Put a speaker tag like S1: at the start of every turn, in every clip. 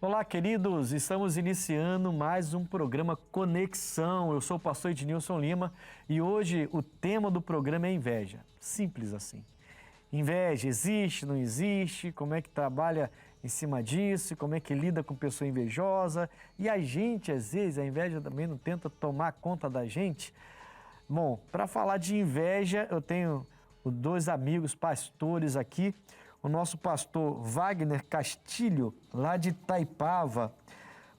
S1: Olá, queridos! Estamos iniciando mais um programa Conexão. Eu sou o pastor Ednilson Lima e hoje o tema do programa é inveja. Simples assim. Inveja existe, não existe? Como é que trabalha em cima disso? Como é que lida com pessoa invejosa? E a gente, às vezes, a inveja também não tenta tomar conta da gente? Bom, para falar de inveja, eu tenho dois amigos pastores aqui. O nosso pastor Wagner Castilho, lá de Itaipava.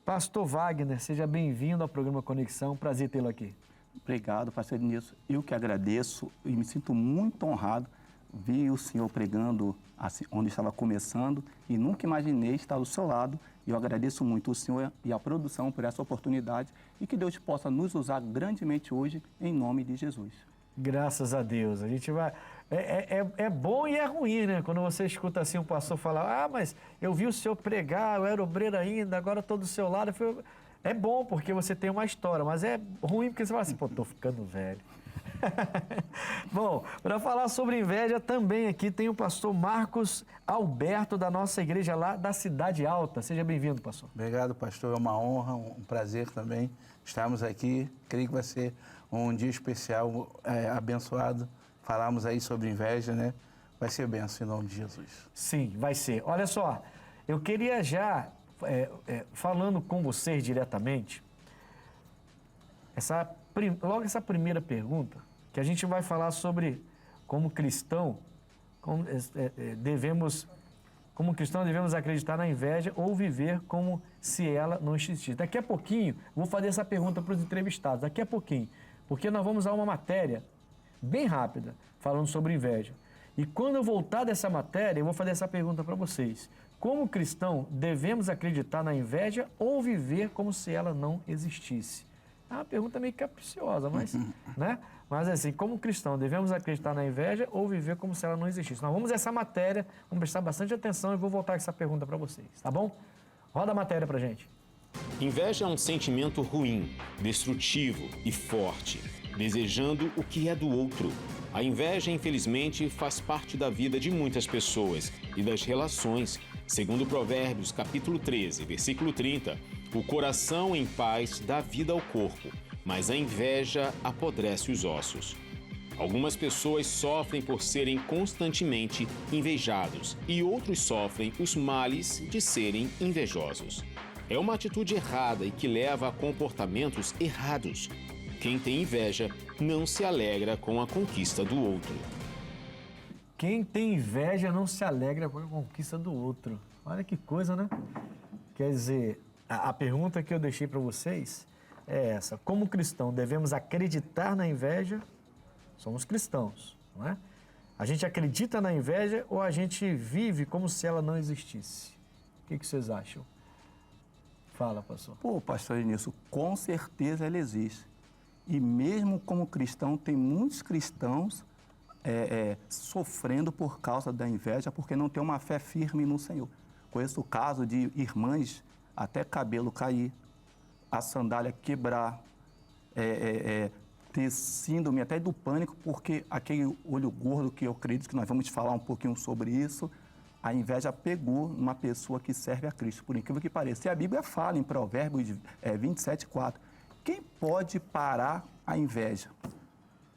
S1: Pastor Wagner, seja bem-vindo ao programa Conexão. Prazer tê-lo aqui.
S2: Obrigado, pastor Ednilson. Eu que agradeço e me sinto muito honrado. Vi o senhor pregando assim, onde estava começando e nunca imaginei estar do seu lado. Eu agradeço muito o senhor e a produção por essa oportunidade e que Deus possa nos usar grandemente hoje, em nome de Jesus.
S1: Graças a Deus. A gente vai... É bom e é ruim, né? Quando você escuta assim um pastor falar, mas eu vi o senhor pregar, eu era obreiro ainda, agora estou do seu lado. É bom porque você tem uma história, mas é ruim porque você fala assim, tô ficando velho. Bom, para falar sobre inveja, também aqui tem o pastor Marcos Alberto, da nossa igreja lá da Cidade Alta. Seja bem-vindo, pastor.
S3: Obrigado, pastor. É uma honra, um prazer também estarmos aqui. Creio que vai ser um dia especial, abençoado. Falarmos aí sobre inveja, né? Vai ser bênção em nome de Jesus.
S1: Sim, vai ser. Olha só, eu queria já, falando com vocês diretamente, logo essa primeira pergunta, que a gente vai falar sobre como cristão, como cristão devemos acreditar na inveja ou viver como se ela não existisse. Daqui a pouquinho, vou fazer essa pergunta para os entrevistados, daqui a pouquinho, porque nós vamos a uma matéria bem rápida, falando sobre inveja. E quando eu voltar dessa matéria, eu vou fazer essa pergunta para vocês. Como cristão, devemos acreditar na inveja ou viver como se ela não existisse? É uma pergunta meio capciosa, mas, né? Mas assim, como cristão, devemos acreditar na inveja ou viver como se ela não existisse? Nós vamos a essa matéria, vamos prestar bastante atenção e vou voltar com essa pergunta para vocês, tá bom? Roda a matéria pra gente.
S4: Inveja é um sentimento ruim, destrutivo e forte, desejando o que é do outro. A inveja, infelizmente, faz parte da vida de muitas pessoas e das relações. Segundo Provérbios, capítulo 13, versículo 30, o coração em paz dá vida ao corpo, mas a inveja apodrece os ossos. Algumas pessoas sofrem por serem constantemente invejados e outros sofrem os males de serem invejosos. É uma atitude errada e que leva a comportamentos errados. Quem tem inveja não se alegra com a conquista do outro.
S1: Quem tem inveja não se alegra com a conquista do outro. Olha que coisa, né? Quer dizer, a pergunta que eu deixei para vocês é essa. Como cristão, devemos acreditar na inveja? Somos cristãos, não é? A gente acredita na inveja ou a gente vive como se ela não existisse? O que vocês acham? Fala, pastor.
S2: Pastor Ednilson, com certeza ela existe. E mesmo como cristão, tem muitos cristãos sofrendo por causa da inveja, porque não tem uma fé firme no Senhor. Conheço o caso de irmãs, até cabelo cair, a sandália quebrar, ter síndrome até do pânico, porque aquele olho gordo, que eu acredito que nós vamos falar um pouquinho sobre isso, a inveja pegou numa pessoa que serve a Cristo, por incrível que pareça. E a Bíblia fala em Provérbios 27:4, quem pode parar a inveja?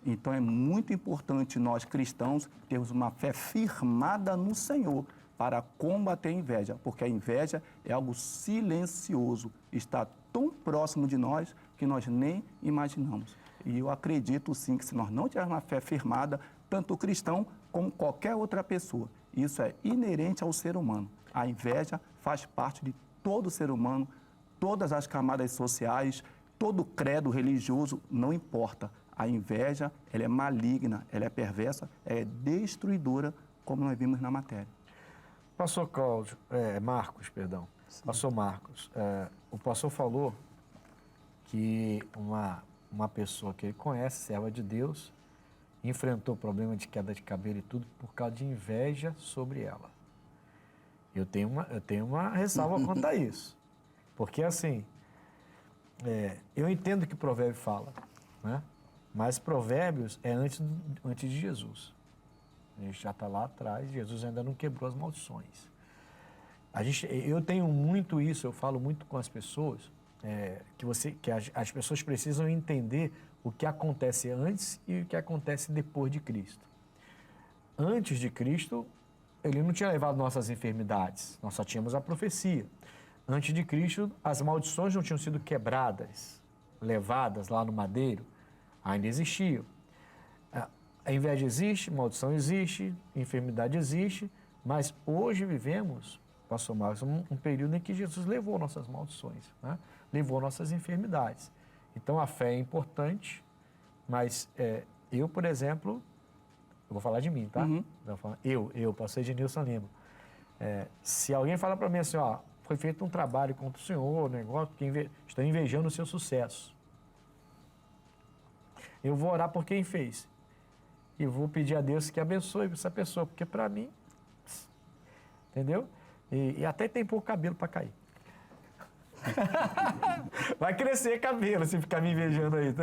S2: Então é muito importante nós cristãos termos uma fé firmada no Senhor para combater a inveja, porque a inveja é algo silencioso, está tão próximo de nós que nós nem imaginamos. E eu acredito sim que se nós não tivermos uma fé firmada, tanto o cristão como qualquer outra pessoa, isso é inerente ao ser humano. A inveja faz parte de todo ser humano, todas as camadas sociais, todo credo religioso, não importa. A inveja, ela é maligna, ela é perversa, é destruidora, como nós vimos na matéria.
S1: Pastor Marcos, perdão. Sim. Pastor Marcos, o pastor falou que uma pessoa que ele conhece, serva de Deus, enfrentou problema de queda de cabelo e tudo por causa de inveja sobre ela. Eu tenho uma ressalva quanto a isso. Porque assim, eu entendo que o provérbio fala, né? Mas provérbios é antes de Jesus. A gente já está lá atrás, Jesus ainda não quebrou as maldições. Eu tenho muito isso, eu falo muito com as pessoas, que as pessoas precisam entender o que acontece antes e o que acontece depois de Cristo. Antes de Cristo, ele não tinha levado nossas enfermidades, nós só tínhamos a profecia. Antes de Cristo, as maldições não tinham sido quebradas, levadas lá no madeiro, ainda existiam. A inveja existe, maldição existe, enfermidade existe, mas hoje vivemos, pastor Marcos, um período em que Jesus levou nossas maldições, né? Levou nossas enfermidades. Então, a fé é importante, mas eu, por exemplo, eu vou falar de mim, tá?
S2: Uhum.
S1: Eu, pastor Ednilson Lima. Se alguém falar para mim assim, ó, foi feito um trabalho contra o senhor, negócio, que estou invejando o seu sucesso. Eu vou orar por quem fez. E vou pedir a Deus que abençoe essa pessoa, porque para mim, entendeu? E até tem pouco cabelo para cair. Vai crescer cabelo se ficar me invejando aí.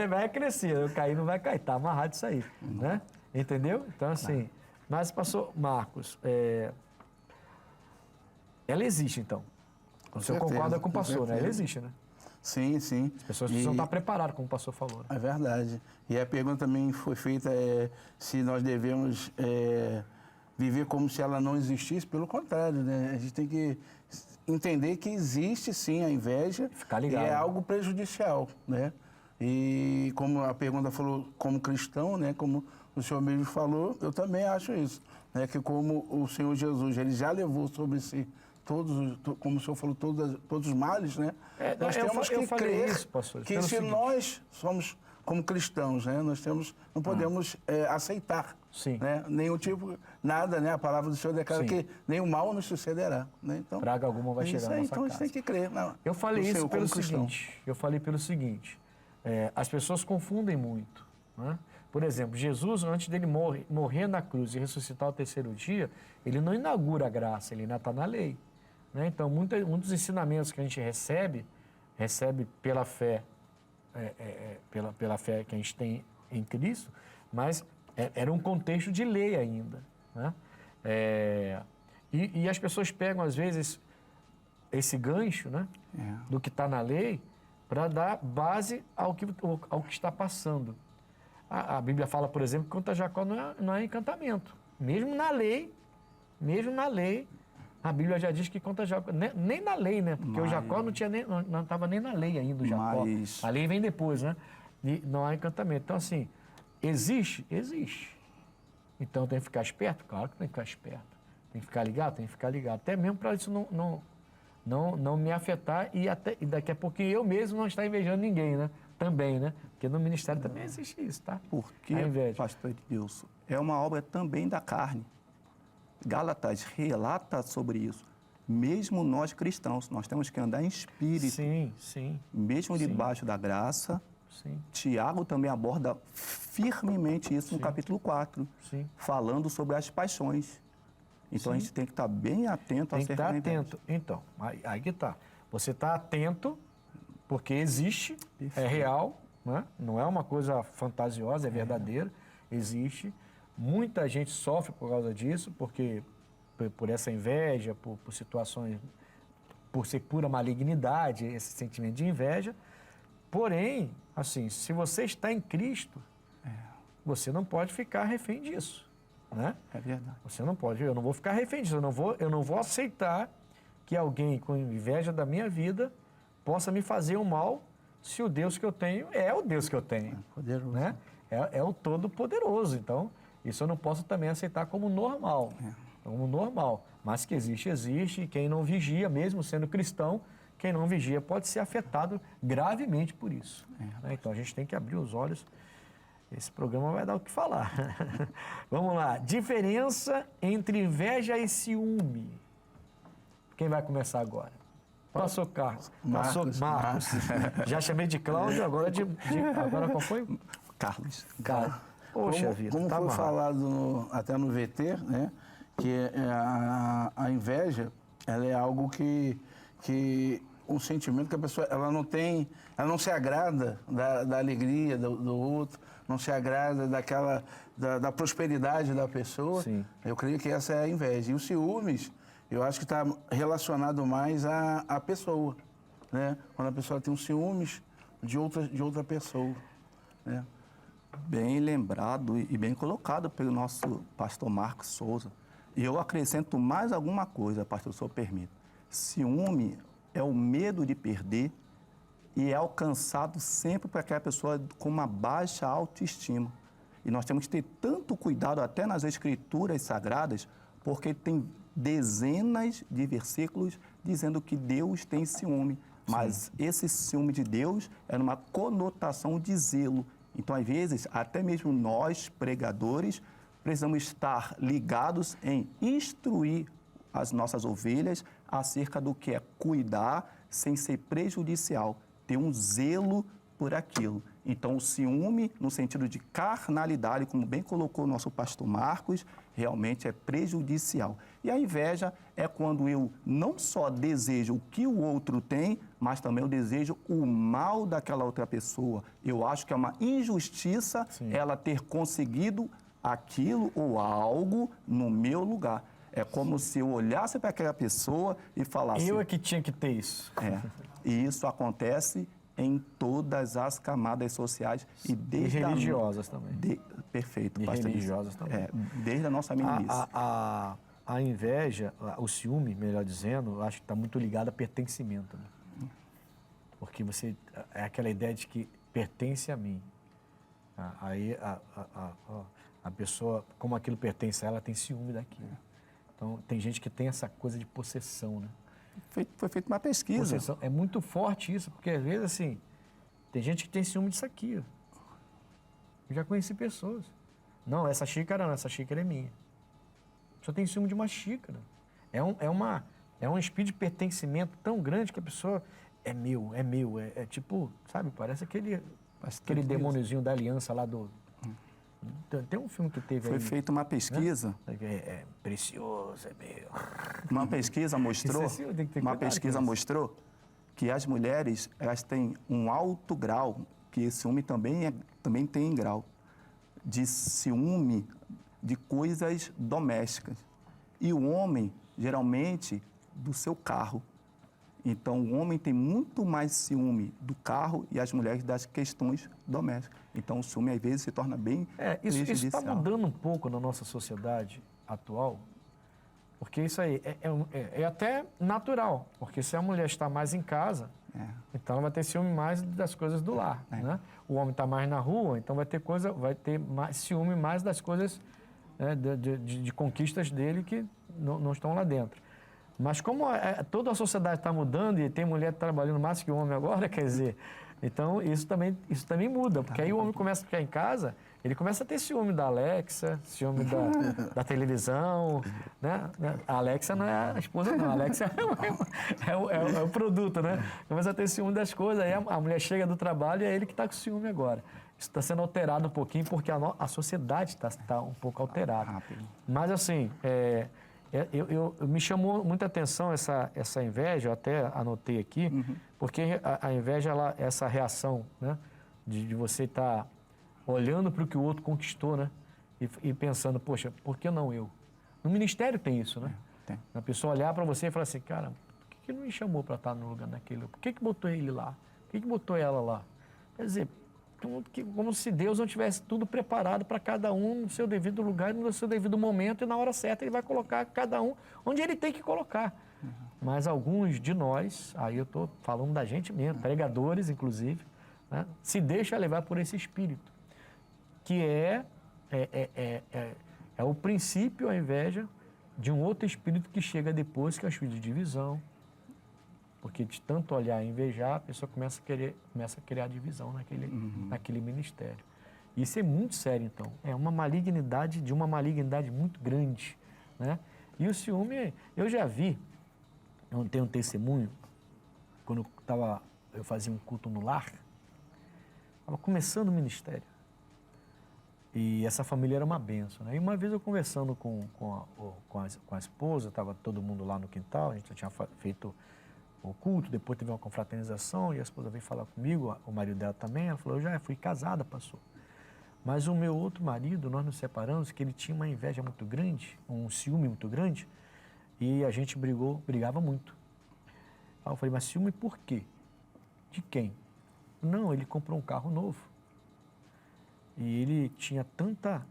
S1: Vai crescer, eu cair não vai cair, tá amarrado isso aí, né? Entendeu? Então, assim, mas pastor Marcos, ela existe, então. O senhor concorda com o pastor, né? Ela existe, né?
S3: Sim, sim.
S1: As pessoas precisam estar preparadas, como o pastor falou. Né?
S3: É verdade. E a pergunta também foi feita se nós devemos viver como se ela não existisse. Pelo contrário, né? A gente tem que entender que existe, sim, a inveja.
S1: Ficar ligado.
S3: E é algo prejudicial, né? E como a pergunta falou, como cristão, né? Como o senhor mesmo falou, eu também acho isso. Né? Que como o Senhor Jesus, ele já levou sobre si como o senhor falou, todos os males, né? Nós temos que crer
S1: isso, pastor,
S3: que se nós somos como cristãos, né? Nós não podemos aceitar,
S1: Sim.
S3: Né? Nenhum tipo, nada, né? A palavra do Senhor declara
S1: Sim.
S3: que nenhum mal nos sucederá, né? Então,
S1: praga alguma vai chegar na nossa
S3: então a gente
S1: casa.
S3: tem que crer.
S1: Eu falei
S3: no
S1: isso
S3: Senhor
S1: pelo
S3: como cristão.
S1: seguinte, as pessoas confundem muito, né? Por exemplo, Jesus, antes dele morrer na cruz e ressuscitar ao terceiro dia, ele não inaugura a graça, ele ainda está na lei. Né? Então, muitos ensinamentos que a gente recebe pela fé, pela fé que a gente tem em Cristo, mas era um contexto de lei ainda. Né? E as pessoas pegam, às vezes, esse gancho, né, do que está na lei para dar base ao que está passando. A Bíblia fala, por exemplo, que contra Jacó não é encantamento. Mesmo na lei, a Bíblia já diz que contra Jacó, nem na lei, né? Porque o Jacó não estava nem na lei ainda, o Jacó. A lei vem depois, né? E não há encantamento. Então, assim, existe? Existe. Então, tem que ficar esperto? Claro que tem que ficar esperto. Tem que ficar ligado? Tem que ficar ligado. Até mesmo para isso não me afetar e daqui a pouquinho eu mesmo não estar invejando ninguém, né? Também, né? Porque no ministério também existe isso, tá?
S2: Porque, pastor Edilson, é uma obra também da carne. Gálatas relata sobre isso. Mesmo nós cristãos, nós temos que andar em espírito.
S1: Sim, sim.
S2: Mesmo debaixo da graça.
S1: Sim.
S2: Tiago também aborda firmemente isso no capítulo 4, falando sobre as paixões. Então, a gente tem que estar bem atento a
S1: Tem que estar atento. Então, aí que está. Você está atento porque existe, é real, né? Não é uma coisa fantasiosa, é verdadeira, existe. Muita gente sofre por causa disso, porque por essa inveja, por situações, por ser pura malignidade, esse sentimento de inveja. Porém, assim, se você está em Cristo, você não pode ficar refém disso, né?
S2: É verdade.
S1: Você não pode, eu não vou ficar refém disso, eu não vou aceitar que alguém com inveja da minha vida possa me fazer um mal se o Deus que eu tenho é o Deus que eu tenho.
S3: É poderoso.
S1: Né? É o Todo-Poderoso. Então, isso eu não posso também aceitar como normal. Como normal. Mas que existe, existe. E quem não vigia, mesmo sendo cristão, quem não vigia pode ser afetado gravemente por isso. Né? Então, a gente tem que abrir os olhos. Esse programa vai dar o que falar. Vamos lá. Diferença entre inveja e ciúme. Quem vai começar agora? Pastor Carlos.
S3: Marcos.
S1: Já chamei de Cláudio, agora agora qual foi?
S2: Carlos.
S1: Poxa vida,
S3: como
S1: tá
S3: foi
S1: amarrado.
S3: falado até no VT, né? Que a inveja, ela é algo que um sentimento que a pessoa, ela não se agrada da alegria do outro, não se agrada da prosperidade da pessoa.
S1: Sim.
S3: Eu creio que essa é a inveja. E os ciúmes, Eu acho que está relacionado mais à pessoa, né? Quando a pessoa tem um ciúmes de outra pessoa, né?
S2: Bem lembrado e bem colocado pelo nosso pastor Marcos Souza. E eu acrescento mais alguma coisa, pastor, se eu permito. Ciúme é o medo de perder e é alcançado sempre por aquela pessoa com uma baixa autoestima. E nós temos que ter tanto cuidado até nas escrituras sagradas, porque tem dezenas de versículos dizendo que Deus tem ciúme. Mas esse ciúme de Deus é numa conotação de zelo. Então, às vezes, até mesmo nós, pregadores, precisamos estar ligados em instruir as nossas ovelhas acerca do que é cuidar sem ser prejudicial, ter um zelo por aquilo. Então, o ciúme, no sentido de carnalidade, como bem colocou o nosso pastor Marcos, realmente é prejudicial. E a inveja é quando eu não só desejo o que o outro tem, mas também eu desejo o mal daquela outra pessoa. Eu acho que é uma injustiça ela ter conseguido aquilo ou algo no meu lugar. É como se eu olhasse para aquela pessoa e falasse...
S1: Eu é que tinha que ter isso.
S2: E isso acontece em todas as camadas sociais e desde
S1: religiosas também.
S2: Perfeito,
S1: E
S2: pastor.
S1: religiosas também.
S2: Desde a nossa meninice.
S1: A inveja, o ciúme, melhor dizendo, eu acho que está muito ligado a pertencimento. Né? Porque você é aquela ideia de que pertence a mim. Aí a pessoa, como aquilo pertence a ela, tem ciúme daquilo. Então, tem gente que tem essa coisa de possessão, né?
S2: Foi feita uma pesquisa.
S1: Possessão. É muito forte isso, porque às vezes, assim, tem gente que tem ciúme disso aqui. Ó. Eu já conheci pessoas. Não, essa xícara não, essa xícara é minha. Só tem ciúme de uma xícara. É um espírito de pertencimento tão grande que a pessoa é meu. É tipo, sabe, parece aquele demôniozinho da aliança lá do... Tem um filme que teve
S2: Foi
S1: aí...
S2: feita uma pesquisa.
S1: Né? É precioso, é meu.
S2: Uma pesquisa mostrou... mostrou que as mulheres, elas têm um alto grau, que esse ciúme também tem grau, de ciúme de coisas domésticas. E o homem, geralmente, do seu carro. Então, o homem tem muito mais ciúme do carro e as mulheres das questões domésticas. Então, o ciúme, às vezes, se torna bem
S1: Isso está mudando um pouco na nossa sociedade atual, porque isso aí é até natural, porque se a mulher está mais em casa, então ela vai ter ciúme mais das coisas do lar, né? O homem está mais na rua, então vai ter mais ciúme mais das coisas, né, de conquistas dele que não estão lá dentro. Mas como toda a sociedade está mudando e tem mulher trabalhando mais que o homem agora, quer dizer, então isso também muda, porque aí o homem começa a ficar em casa, ele começa a ter ciúme da Alexa, ciúme da televisão, né? A Alexa não é a esposa, não, a Alexa é o produto, né? Começa a ter ciúme das coisas, aí a mulher chega do trabalho e é ele que está com ciúme agora. Isso está sendo alterado um pouquinho porque a sociedade está um pouco alterada. Mas assim, me chamou muita atenção essa inveja, eu até anotei aqui, porque a inveja, essa reação, né, de você estar olhando para o que o outro conquistou, né, e pensando, poxa, por que não eu? No ministério tem isso, né?
S2: Tem.
S1: A pessoa olhar para você e falar assim, cara, por que não me chamou para estar no lugar daquele? Por que botou ele lá? Por que botou ela lá? Quer dizer, como se Deus não tivesse tudo preparado para cada um no seu devido lugar, no seu devido momento, e na hora certa ele vai colocar cada um onde ele tem que colocar. Mas alguns de nós, aí eu estou falando da gente mesmo, pregadores inclusive, né, se deixa levar por esse espírito, que é o princípio, a inveja, de um outro espírito que chega depois, que é o espírito de divisão. Porque de tanto olhar e invejar, a pessoa começa a criar divisão naquele ministério. Isso é muito sério, então. É uma malignidade muito grande, né? E o ciúme, eu já vi, eu tenho um testemunho, quando eu fazia um culto no lar, estava começando o ministério. E essa família era uma bênção, né? E uma vez eu conversando com a esposa, estava todo mundo lá no quintal, a gente já tinha feito o culto, depois teve uma confraternização e a esposa veio falar comigo, o marido dela também, ela falou, eu já fui casada, pastor. Mas o meu outro marido, nós nos separamos, que ele tinha uma inveja muito grande, um ciúme muito grande, E a gente brigava muito. Aí eu falei, mas ciúme por quê? De quem? Não, ele comprou um carro novo. E ele tinha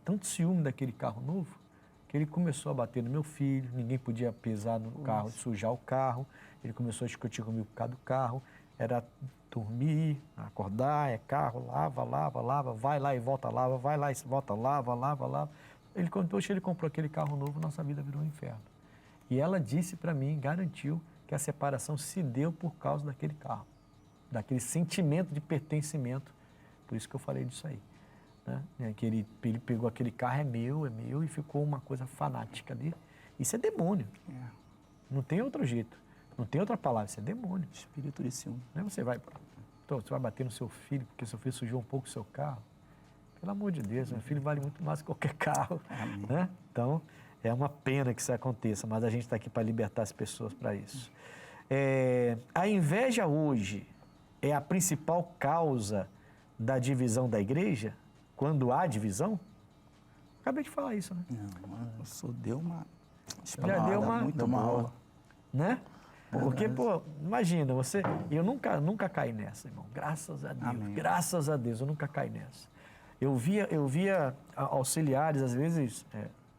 S1: tanto ciúme daquele carro novo, que ele começou a bater no meu filho, ninguém podia pisar no carro, sujar o carro. Ele começou a discutir comigo por causa do carro. Era dormir, acordar, é carro, lava, vai lá e volta, lava, vai lá e volta, lava. Ele comprou aquele carro novo, nossa vida virou um inferno. E ela disse para mim, garantiu, que a separação se deu por causa daquele carro, daquele sentimento de pertencimento. Por isso que eu falei disso aí. Né? Que ele pegou aquele carro, é meu, e ficou uma coisa fanática ali. Isso é demônio. Não tem outro jeito. Não tem outra palavra, isso é demônio.
S2: Espírito de ciúme.
S1: Né? Você vai bater no seu filho porque seu filho sujou um pouco o seu carro. Pelo amor de Deus, meu filho vale muito mais que qualquer carro. Né? Então, é uma pena que isso aconteça, mas a gente está aqui para libertar as pessoas para isso. A inveja hoje é a principal causa da divisão da igreja? Quando há divisão? Acabei de falar isso, né?
S2: Não, o senhor deu uma...
S1: Já deu uma
S2: aula.
S1: Né? Porque, pô, imagina, eu nunca caí nessa, irmão. Graças a Deus.
S2: Amém.
S1: Graças a Deus, eu nunca caí nessa. Eu via auxiliares, às vezes,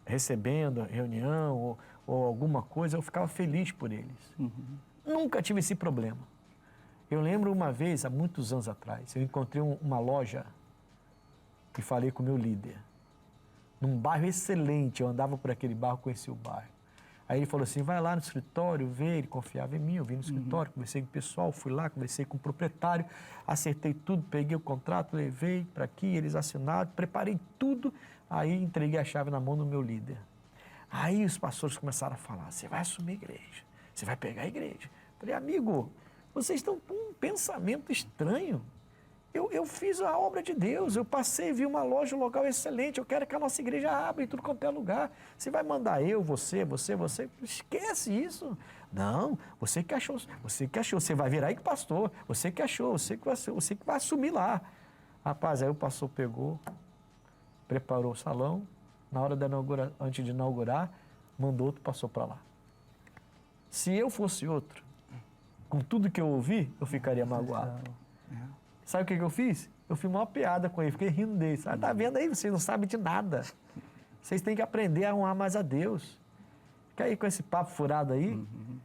S1: recebendo reunião ou alguma coisa, eu ficava feliz por eles. Nunca tive esse problema. Eu lembro uma vez, há muitos anos atrás, eu encontrei uma loja e falei com o meu líder. Num bairro excelente, eu andava por aquele bairro, conheci o bairro. Aí ele falou assim, vai lá no escritório, vê, ele confiava em mim, eu vim no escritório, conversei com o pessoal, fui lá, conversei com o proprietário, acertei tudo, peguei o contrato, levei para aqui, eles assinaram, preparei tudo, aí entreguei a chave na mão do meu líder. Aí os pastores começaram a falar, você vai assumir a igreja, você vai pegar a igreja. Falei, amigo, vocês estão com um pensamento estranho. Eu fiz a obra de Deus, eu passei, vi uma loja, um local excelente, eu quero que a nossa igreja abra em tudo quanto é lugar. Você vai mandar você, esquece isso. Não, você que achou, você vai virar aí que pastor, você que achou, você que vai assumir lá. Rapaz, aí o pastor pegou, preparou o salão, na hora antes de inaugurar, mandou outro pastor para lá. Se eu fosse outro, com tudo que eu ouvi, eu ficaria magoado. Sabe o que eu fiz? Eu fiz uma piada com ele, fiquei rindo dele. Ah, tá vendo aí? Vocês não sabem de nada. Vocês têm que aprender a honrar mais a Deus. Fica aí com esse papo furado aí.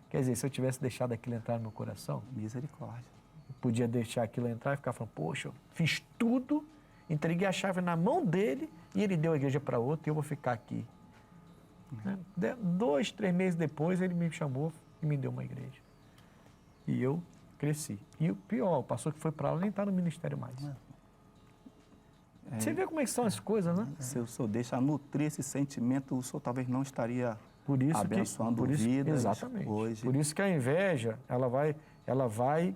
S1: Quer dizer, se eu tivesse deixado aquilo entrar no meu coração...
S2: Misericórdia.
S1: Eu podia deixar aquilo entrar e ficar falando, poxa, eu fiz tudo, entreguei a chave na mão dele e ele deu a igreja para outro e eu vou ficar aqui. 2, 3 meses depois, ele me chamou e me deu uma igreja. E eu cresci. E o pior, o pastor que foi para lá nem está no ministério mais. Você vê como é que são as coisas, né?
S2: Se o senhor deixa nutrir esse sentimento, o senhor talvez não estaria abençoando vidas
S1: exatamente.
S2: Hoje.
S1: Por isso que a inveja, ela vai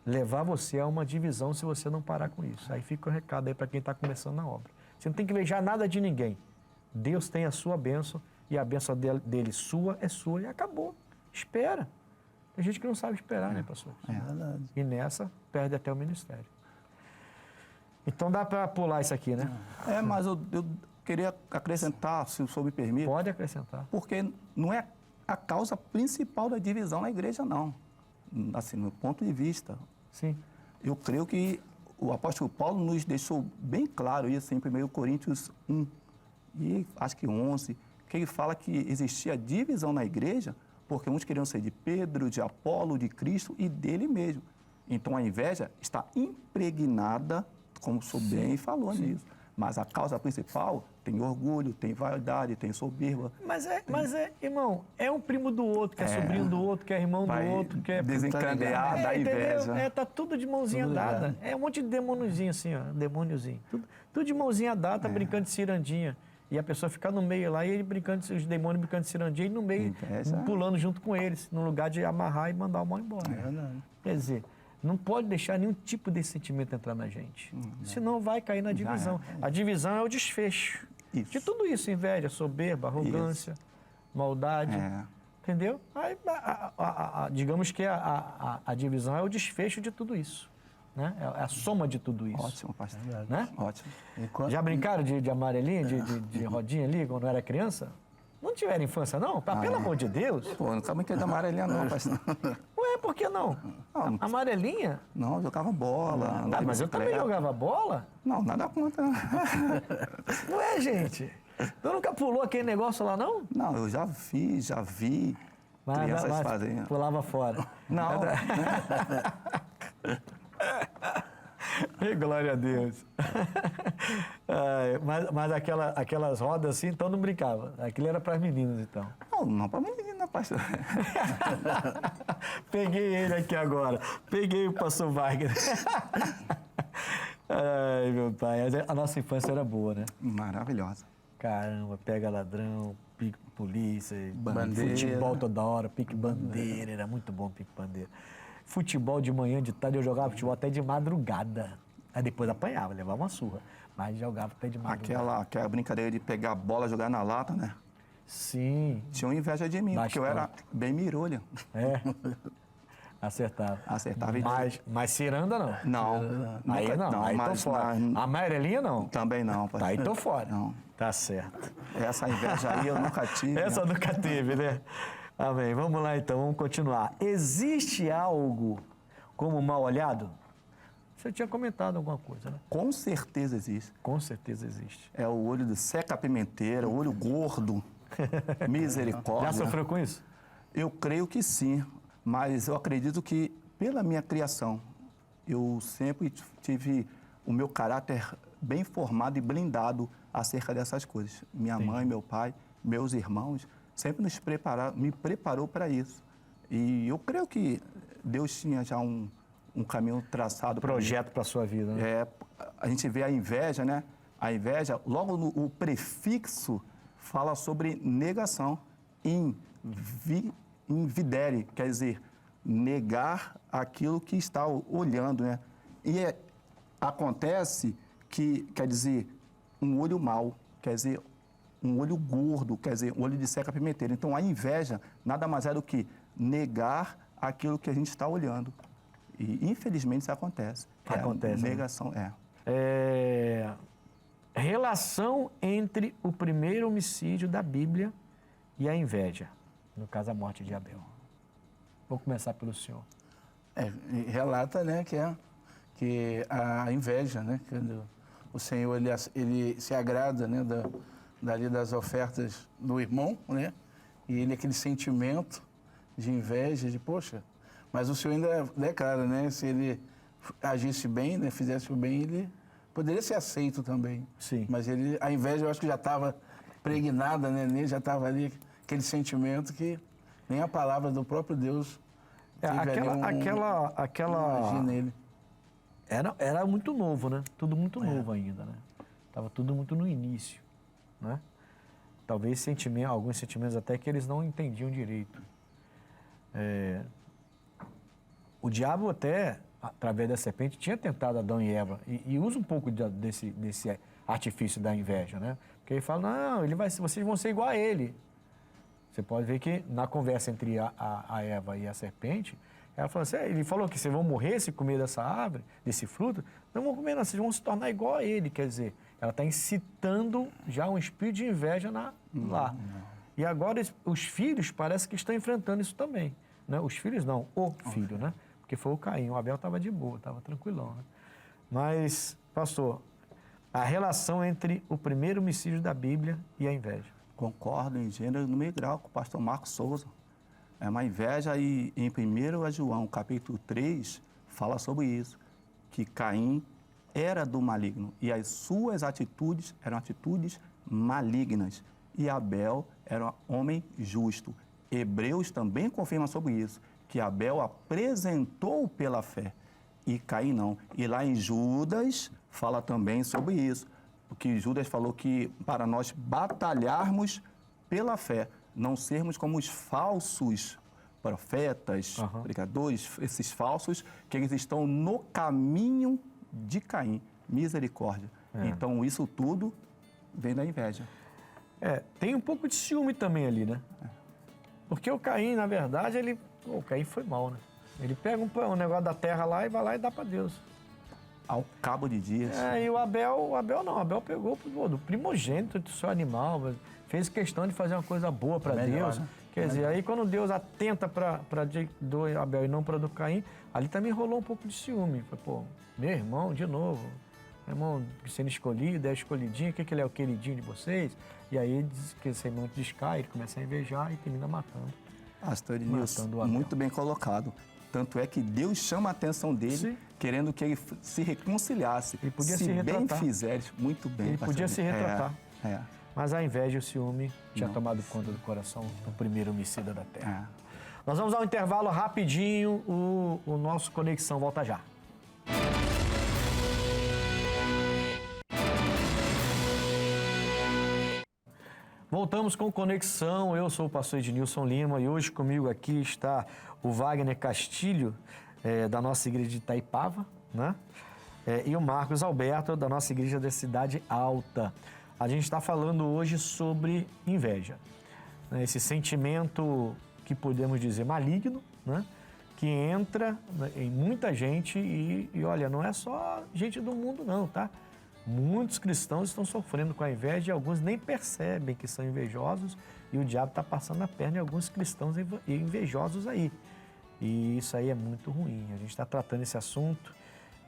S1: levar você a uma divisão se você não parar com isso. Aí fica o recado aí para quem está começando na obra. Você não tem que invejar nada de ninguém. Deus tem a sua bênção e a bênção dele sua é sua e acabou. Espera. Tem gente que não sabe esperar, né, pastor?
S3: É verdade.
S1: E nessa, perde até o ministério. Então dá para pular isso aqui, né?
S2: Mas eu queria acrescentar, se o senhor me permite.
S1: Pode acrescentar.
S2: Porque não é a causa principal da divisão na igreja, não. Assim, no meu ponto de vista.
S1: Sim.
S2: Eu creio que o apóstolo Paulo nos deixou bem claro isso em 1 Coríntios 1, e acho que 11, que ele fala que existia divisão na igreja porque uns queriam ser de Pedro, de Apolo, de Cristo e dele mesmo. Então a inveja está impregnada, como o senhor bem falou nisso. Mas a causa principal tem orgulho, tem vaidade, tem soberba.
S1: Mas irmão, é um primo do outro, que é sobrinho do outro, que é irmão do outro, que é...
S2: desencadear da inveja.
S1: Tá tudo de mãozinha dada. É um monte de demôniozinho assim, ó, demôniozinho. Tudo de mãozinha dada, tá brincando de cirandinha. E a pessoa fica no meio lá, e ele os demônios brincando de cirandinha, e no meio, pulando junto com eles, no lugar de amarrar e mandar o mal embora. Quer dizer, não pode deixar nenhum tipo desse sentimento entrar na gente. Senão vai cair na divisão. A divisão é o desfecho de tudo isso: inveja, soberba, arrogância, maldade. Entendeu? Aí, digamos que a divisão é o desfecho de tudo isso. Né? É a soma de tudo isso.
S2: Ótimo, pastor.
S1: Né?
S2: Ótimo.
S1: Já brincaram de amarelinha, de rodinha ali, quando era criança? Não tiveram infância, não? Pelo amor de Deus.
S2: Pô, nunca brinquei da amarelinha, não, pastor.
S1: Ué, por que não?
S2: Não.
S1: Amarelinha?
S2: Não, eu jogava bola. andava de
S1: Mas eu também
S2: bicicleta.
S1: jogava bola.
S2: Não, nada contra.
S1: Não é, gente? Tu nunca pulou aquele negócio lá, não?
S2: Não, eu já vi crianças fazendo.
S1: Pulava fora.
S2: Não,
S1: Glória a Deus. Ai, mas aquelas rodas assim, então não brincava. Aquilo era para as meninas, então.
S2: não para menina, pastor.
S1: Peguei ele aqui agora. Peguei o pastor Wagner. Ai, meu pai. A nossa infância era boa, né?
S2: Maravilhosa.
S1: Caramba, pega ladrão, pique polícia,
S3: Bandeira.
S1: futebol toda hora, pique bandeira. Era muito bom pique bandeira. Futebol de manhã, de tarde, eu jogava futebol até de madrugada. Aí depois apanhava, levava uma surra. Mas jogava até de madrugada.
S2: Aquela brincadeira de pegar a bola e jogar na lata, né?
S1: Sim.
S2: Tinham inveja de mim, porque eu era bem mirolha.
S1: É. Acertava.
S2: Acertava e...
S1: Mas ciranda não.
S2: Não.
S1: Aí
S2: nunca-
S1: não, aí tô
S2: mas
S1: fora. A amarelinha não.
S2: Também não, pastor.
S1: Tá, aí tô fora.
S2: Não.
S1: Tá certo.
S2: Essa inveja aí eu nunca tive.
S1: Essa
S2: né?
S1: nunca teve, né? Amém. Vamos lá então, vamos continuar. Existe algo como mal olhado? Você tinha comentado alguma coisa, né?
S2: Com certeza existe.
S1: Com certeza existe.
S2: É o olho do seca-pimenteira, o olho gordo. Misericórdia.
S1: Já sofreu com isso?
S2: Eu creio que sim, mas eu acredito que, pela minha criação, eu sempre tive o meu caráter bem formado e blindado acerca dessas coisas. Minha mãe, meu pai, meus irmãos, sempre me preparou para isso. E eu creio que Deus tinha já um caminho traçado.
S1: Projeto para a sua vida, né?
S2: A gente vê a inveja, né? A inveja, logo o prefixo fala sobre negação. Invidere, quer dizer, negar aquilo que está olhando, né? E acontece que, quer dizer, um olho mau, quer dizer, um olho gordo, quer dizer, um olho de seca-pimenteira. Então, a inveja nada mais é do que negar aquilo que a gente está olhando. E, infelizmente, isso acontece.
S1: Acontece, né?
S2: Negação,
S1: Relação entre o primeiro homicídio da Bíblia e a inveja. No caso, a morte de Abel. Vou começar pelo senhor.
S3: Relata, né, que a inveja, né, que o Senhor ele se agrada, né, dali das ofertas do irmão, né, e ele aquele sentimento de inveja, de poxa, mas o Senhor ainda declara, né, se ele agisse bem, né, fizesse o bem, ele poderia ser aceito também.
S1: Sim.
S3: Mas a inveja eu acho que já estava pregnada, né, nele, já estava ali aquele sentimento que nem a palavra do próprio Deus agir nele.
S1: Era muito novo, né? Tudo muito novo ainda, né? Estava tudo muito no início, né? Talvez alguns sentimentos até que eles não entendiam direito. O diabo até, através da serpente, tinha tentado Adão e Eva e usa um pouco desse artifício da inveja, né? Porque ele fala, não, vocês vão ser igual a ele. Você pode ver que na conversa entre a Eva e a serpente, ela falou assim, ele falou que vocês vão morrer se comer dessa árvore, desse fruto. Não vão comer, não, vocês vão se tornar igual a ele. Quer dizer, ela está incitando já um espírito de inveja lá. E agora os filhos parece que estão enfrentando isso também. Né? Os filhos não, o filho, né? Porque foi o Caim, o Abel estava de boa, estava tranquilão. Né? Mas, pastor, a relação entre o primeiro homicídio da Bíblia e a inveja.
S2: Concordo em gênero no meio grau com o pastor Marcos Souza. É uma inveja e em 1 João, capítulo 3, fala sobre isso, que Caim era do maligno e as suas atitudes eram atitudes malignas e Abel era um homem justo. Hebreus também confirma sobre isso, que Abel apresentou pela fé e Caim não. E lá em Judas fala também sobre isso, porque Judas falou que para nós batalharmos pela fé, não sermos como os falsos profetas, pregadores, esses falsos, que eles estão no caminho de Caim. Misericórdia. Então, isso tudo vem da inveja.
S1: Tem um pouco de ciúme também ali, né? Porque o Caim, na verdade, o Caim foi mal, né? Ele pega um negócio da terra lá e vai lá e dá para Deus.
S2: ao cabo de dias.
S1: E o Abel não, o Abel pegou do primogênito do seu animal, fez questão de fazer uma coisa boa para Deus.
S3: Né?
S1: Quer dizer, aí quando Deus atenta para do Abel e não para do Caim, ali também rolou um pouco de ciúme. Falei, pô, meu irmão, de novo, meu irmão sendo escolhido, é escolhidinho, o que ele é o queridinho de vocês? E aí diz que esse irmão descai, ele começa a invejar e termina matando.
S2: Pastor Ednilson, muito bem colocado. Tanto é que Deus chama a atenção dele,
S1: Sim.
S2: querendo que ele se reconciliasse.
S1: Ele podia
S2: se
S1: se
S2: bem
S1: retratar.
S2: fizeres, muito bem.
S1: Ele podia se retratar.
S2: É.
S1: Mas a inveja e o ciúme tinha tomado conta do coração do primeiro homicida da Terra. Nós vamos ao intervalo rapidinho, o nosso Conexão volta já. Voltamos com Conexão, eu sou o pastor Ednilson Lima e hoje comigo aqui está o Wagner Castilho, da nossa igreja de Itaipava, né? E o Marcos Alberto, da nossa igreja da Cidade Alta. A gente está falando hoje sobre inveja, né? Esse sentimento que podemos dizer maligno, né? Que entra em muita gente e olha, não é só gente do mundo não, tá? Muitos cristãos estão sofrendo com a inveja e alguns nem percebem que são invejosos e o diabo está passando a perna em alguns cristãos invejosos aí. E isso aí é muito ruim. A gente está tratando esse assunto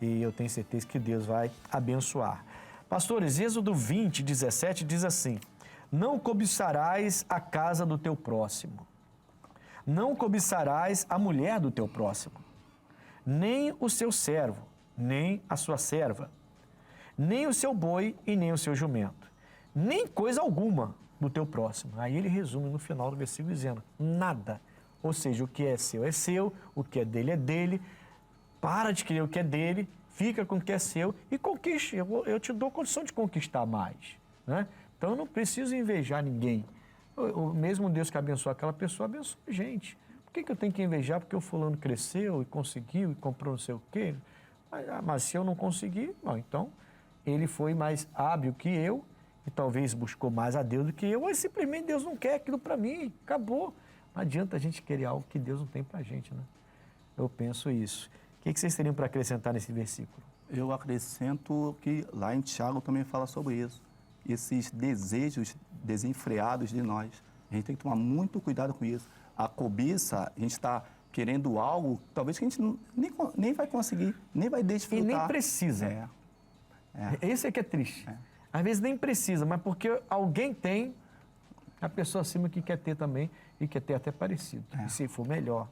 S1: e eu tenho certeza que Deus vai abençoar. Pastores, Êxodo 20, 17 diz assim: não cobiçarás a casa do teu próximo, não cobiçarás a mulher do teu próximo, nem o seu servo, nem a sua serva, nem o seu boi e nem o seu jumento, nem coisa alguma do teu próximo. Aí ele resume no final do versículo dizendo, nada. Ou seja, o que é seu, o que é dele, para de querer o que é dele, fica com o que é seu e conquiste. Eu te dou condição de conquistar mais, né? Então eu não preciso invejar ninguém. O mesmo Deus que abençoa aquela pessoa, abençoa a gente. Por que eu tenho que invejar porque o fulano cresceu e conseguiu e comprou não sei o quê? Mas se eu não conseguir, bom, então ele foi mais hábil que eu e talvez buscou mais a Deus do que eu, ou simplesmente Deus não quer aquilo para mim, acabou. Não adianta a gente querer algo que Deus não tem para a gente, né? Eu penso isso. O que vocês teriam para acrescentar nesse versículo?
S2: Eu acrescento que lá em Tiago também fala sobre isso. Esses desejos desenfreados de nós. A gente tem que tomar muito cuidado com isso. A cobiça, a gente está querendo algo, talvez que a gente nem vai conseguir, nem vai desfrutar.
S1: E nem precisa. Esse é que é triste. Às vezes nem precisa, mas porque alguém tem, a pessoa acima que quer ter também e quer ter até parecido. E se for melhor,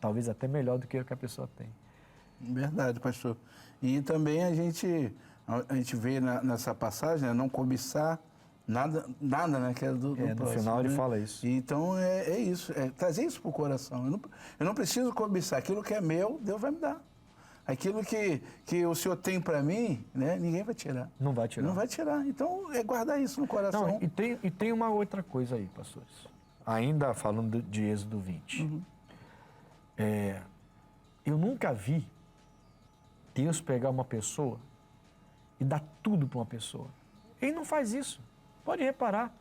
S1: talvez até melhor do que o que a pessoa tem.
S3: Verdade, pastor. E também a gente vê nessa passagem, né, não cobiçar nada, né, que é do próximo.
S1: No final ele
S3: né?
S1: fala isso.
S3: Então é isso, trazer isso para o coração. Eu não preciso cobiçar. Aquilo que é meu, Deus vai me dar. Aquilo que o Senhor tem para mim, né, ninguém vai tirar.
S1: Não vai tirar.
S3: Não vai tirar. Então, é guardar isso no coração.
S1: Não, e tem uma outra coisa aí, pastores. Ainda falando de Êxodo 20. Eu nunca vi Deus pegar uma pessoa e dar tudo para uma pessoa. Ele não faz isso. Pode reparar.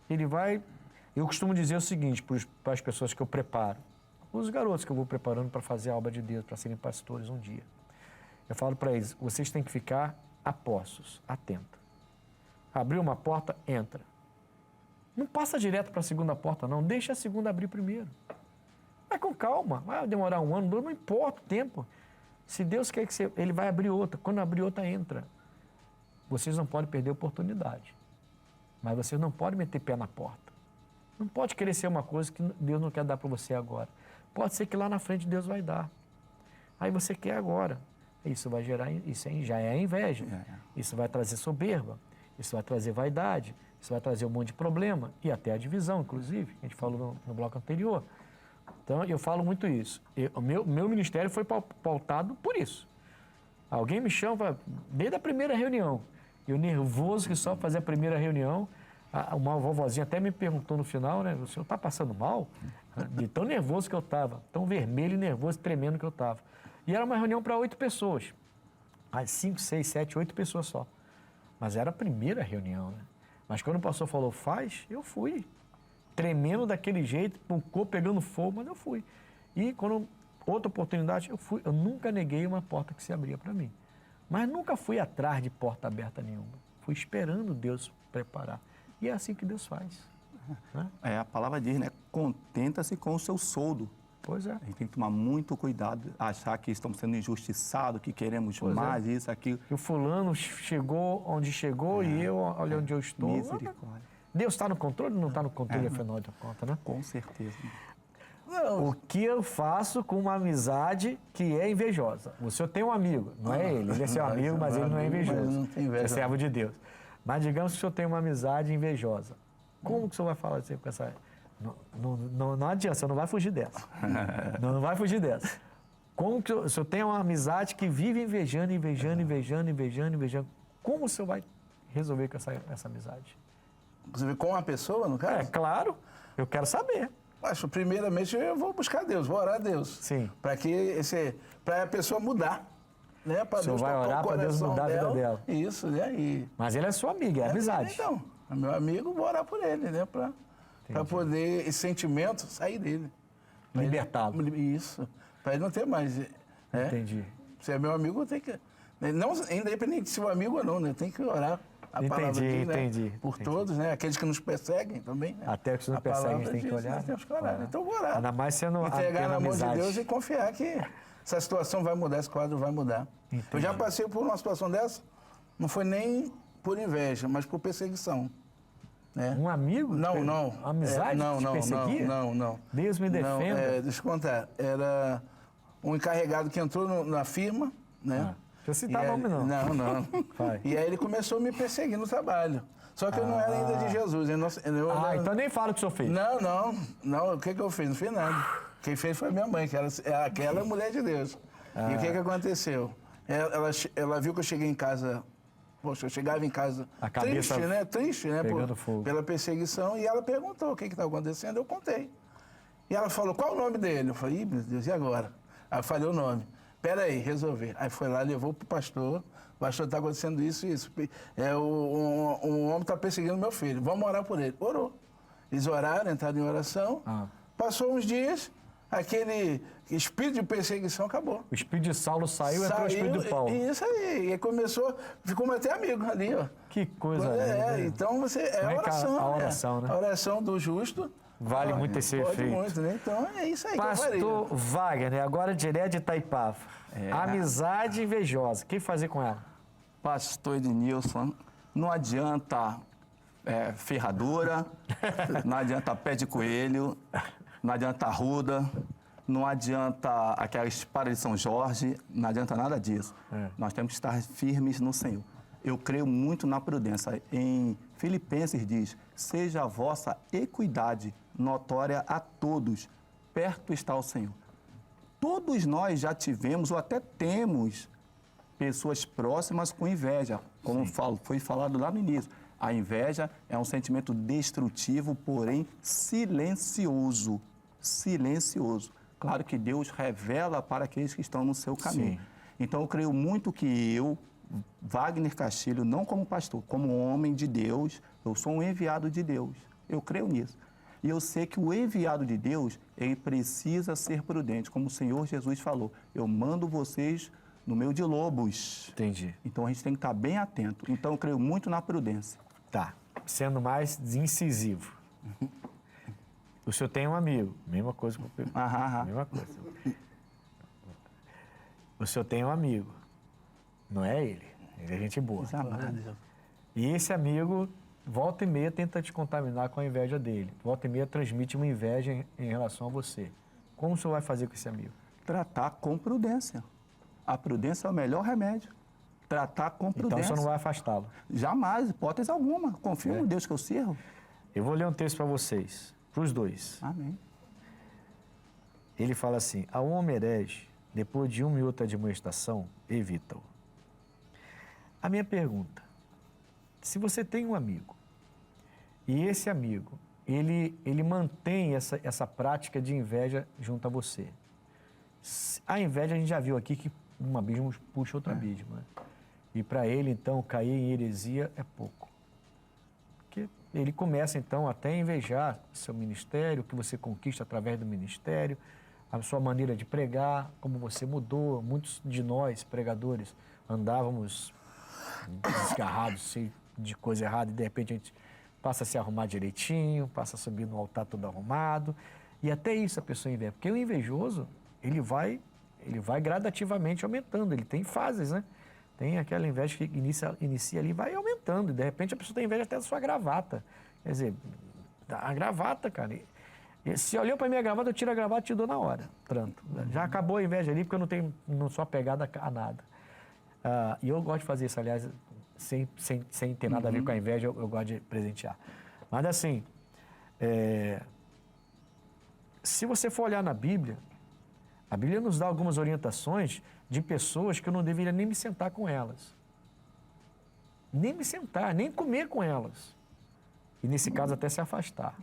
S1: Ele vai... Eu costumo dizer o seguinte para as pessoas que eu preparo. Os garotos que eu vou preparando para fazer a obra de Deus, para serem pastores um dia. Eu falo para eles, vocês têm que ficar apostos, atentos. Abriu uma porta, entra. Não passa direto para a segunda porta, não. Deixa a segunda abrir primeiro. Vai com calma. Vai demorar 1 ano, 2, não importa o tempo. Se Deus quer que você... Ele vai abrir outra. Quando abrir outra, entra. Vocês não podem perder a oportunidade. Mas vocês não podem meter pé na porta. Não pode querer ser uma coisa que Deus não quer dar para você agora. Pode ser que lá na frente Deus vai dar. Aí você quer agora. Isso vai gerar, já é a inveja. Isso vai trazer soberba. Isso vai trazer vaidade. Isso vai trazer um monte de problema. E até a divisão, inclusive. A gente falou no bloco anterior. Então, eu falo muito isso. O meu ministério foi pautado por isso. Alguém me chama desde a primeira reunião. Eu nervoso que só fazer a primeira reunião. Uma vovozinha até me perguntou no final, né? O senhor está passando mal? De tão nervoso que eu estava, tão vermelho e nervoso, tremendo que eu estava. E era uma reunião para 8 pessoas. 5, 6, 7, 8 pessoas só. Mas era a primeira reunião, né? Mas quando o pastor falou, faz, eu fui. Tremendo daquele jeito, com o corpo pegando fogo, mas eu fui. E quando outra oportunidade, eu fui. Eu nunca neguei uma porta que se abria para mim. mas nunca fui atrás de porta aberta nenhuma. Fui esperando Deus preparar. E é assim que Deus faz. Né?
S2: A palavra diz, né? Contenta-se com o seu soldo.
S1: Pois é.
S2: A gente tem que tomar muito cuidado, achar que estamos sendo injustiçados, que queremos mais, isso, aquilo.
S1: Que o fulano chegou onde chegou e eu, olha onde eu estou.
S2: Misericórdia.
S1: Deus está no controle ou não está no controle, afinal de contas, né?
S2: Com certeza.
S1: O que eu faço com uma amizade que é invejosa? O senhor tem um amigo, não é ele. Ele é seu amigo, mas ele não é invejoso.
S3: Mas não tem inveja,
S1: é servo de Deus. Mas digamos que o senhor tem uma amizade invejosa. Como que o senhor vai falar assim com essa... Não adianta, o senhor não vai fugir dessa. Não vai fugir dessa. Como que o senhor tem uma amizade que vive invejando. Como o senhor vai resolver com essa amizade?
S3: Você vê com a pessoa, no caso?
S1: É claro, eu quero saber.
S3: Acho, primeiramente, eu vou buscar Deus, vou orar a Deus.
S1: Sim.
S3: Para a pessoa mudar. Né? Para
S1: O senhor
S3: Deus
S1: vai
S3: tocar
S1: orar
S3: o
S1: para Deus
S3: coração
S1: mudar a vida dela.
S3: Isso, né?
S1: Mas ele é sua amiga, é amizade.
S3: Então, é meu amigo, vou orar por ele, né? Para poder esse sentimento sair dele.
S1: Libertá-lo.
S3: Isso. Para ele não ter mais. Né?
S1: Entendi.
S3: Se é meu amigo, tem que... Não, independente se é amigo ou não, né? Tem que orar. A palavra diz, né? Por todos, né? Aqueles que nos perseguem também. Né?
S1: Até que nos perseguem, a gente tem que olhar.
S3: Nós temos que orar. Então, vou orar.
S1: Ainda mais sendo
S3: entregar na mão de
S1: amizade.
S3: Deus e confiar que essa situação vai mudar, esse quadro vai mudar.
S1: Entendi.
S3: Eu já passei por uma situação dessa, não foi nem por inveja, mas por perseguição. Né?
S1: Um amigo?
S3: Não.
S1: Amizade?
S3: Não.
S1: Deus me defenda.
S3: Deixa eu contar. Era um encarregado que entrou na firma, né?
S1: Deixa eu citar nome, não.
S3: Não.
S1: Vai.
S3: E aí ele começou a me perseguir no trabalho. Só que eu não era ainda de Jesus.
S1: Então nem fala o que o senhor fez.
S3: Não. O que eu fiz? Não fiz nada. Quem fez foi minha mãe, que era aquela mulher de Deus. E o que aconteceu? Ela viu que eu cheguei em casa... Poxa, eu chegava em casa
S1: a cabeça
S3: triste, né?
S1: Pegando fogo.
S3: Pela perseguição. E ela perguntou o que estava acontecendo. Eu contei. E ela falou, qual o nome dele? Eu falei, meu Deus, e agora? Aí eu falei o nome. Peraí, resolver. Aí foi lá, levou pro pastor. O pastor, está acontecendo isso e isso. Um homem está perseguindo meu filho. Vamos orar por ele. Orou. Eles oraram, entraram em oração. Passou uns dias, aquele espírito de perseguição acabou.
S1: O espírito de Saulo saiu e entrou o espírito de Paulo.
S3: Isso aí. E começou, ficou até amigo ali, ó.
S1: Que coisa
S3: então é a oração.
S1: A oração, né?
S3: A oração do justo.
S1: Vale muito esse efeito.
S3: Muito, né? Então é isso aí
S1: Pastor
S3: que eu faria.
S1: Wagner, agora direto de Itaipava. Amizade invejosa. O que fazer com ela?
S2: Pastor Ednilson, não adianta ferradura, não adianta pé de coelho, não adianta arruda, não adianta aquela espada de São Jorge, não adianta nada disso. Nós temos que estar firmes no Senhor. Eu creio muito na prudência. Em Filipenses diz, seja a vossa equidade notória a todos, perto está o Senhor. Todos nós já tivemos ou até temos pessoas próximas com inveja, como foi falado lá no início. A inveja é um sentimento destrutivo, porém silencioso. Silencioso. Claro que Deus revela para aqueles que estão no seu caminho. Sim. Então, eu creio muito que eu, Wagner Castilho, não como pastor, como homem de Deus, eu sou um enviado de Deus. Eu creio nisso. E eu sei que o enviado de Deus, ele precisa ser prudente. Como o Senhor Jesus falou, eu mando vocês no meio de lobos.
S1: Entendi.
S2: Então, a gente tem que estar bem atento. Então, eu creio muito na prudência.
S1: Tá. Sendo mais incisivo. O senhor tem um amigo. Mesma coisa que eu pergunto. Mesma coisa. O senhor tem um amigo. Não é ele. Ele é gente boa. E esse amigo, volta e meia, tenta te contaminar com a inveja dele. Volta e meia, transmite uma inveja em relação a você. Como o senhor vai fazer com esse amigo?
S2: Tratar com prudência. A prudência é o melhor remédio. Tratar com prudência.
S1: Então, o senhor não vai afastá-lo?
S2: Jamais, hipótese alguma. Confio no Deus que eu sirvo.
S1: Eu vou ler um texto para vocês, para os dois.
S2: Amém.
S1: Ele fala assim, a um homem herege, depois de uma e outra admoestação, evita-o. A minha pergunta, se você tem um amigo, e esse amigo, ele mantém essa prática de inveja junto a você. A inveja, a gente já viu aqui que um abismo puxa outro abismo, né? E para ele, então, cair em heresia é pouco. Porque ele começa, então, até a invejar seu ministério, o que você conquista através do ministério, a sua maneira de pregar, como você mudou. Muitos de nós, pregadores, andávamos desgarrados, cheio de coisa errada, e de repente a gente passa a se arrumar direitinho, passa a subir no altar todo arrumado. E até isso a pessoa inveja. Porque o invejoso, ele vai gradativamente aumentando, ele tem fases, né? Tem aquela inveja que inicia ali e vai aumentando. E de repente a pessoa tem inveja até da sua gravata. Quer dizer, a gravata, cara. Se olhou para minha gravata, eu tiro a gravata e te dou na hora. Pronto. Já acabou a inveja ali, porque eu não sou apegado a nada. E eu gosto de fazer isso, aliás, sem ter nada a ver com a inveja, eu gosto de presentear. Mas assim, se você for olhar na Bíblia, a Bíblia nos dá algumas orientações de pessoas que eu não deveria nem me sentar com elas. Nem me sentar, nem comer com elas. E nesse caso até se afastar.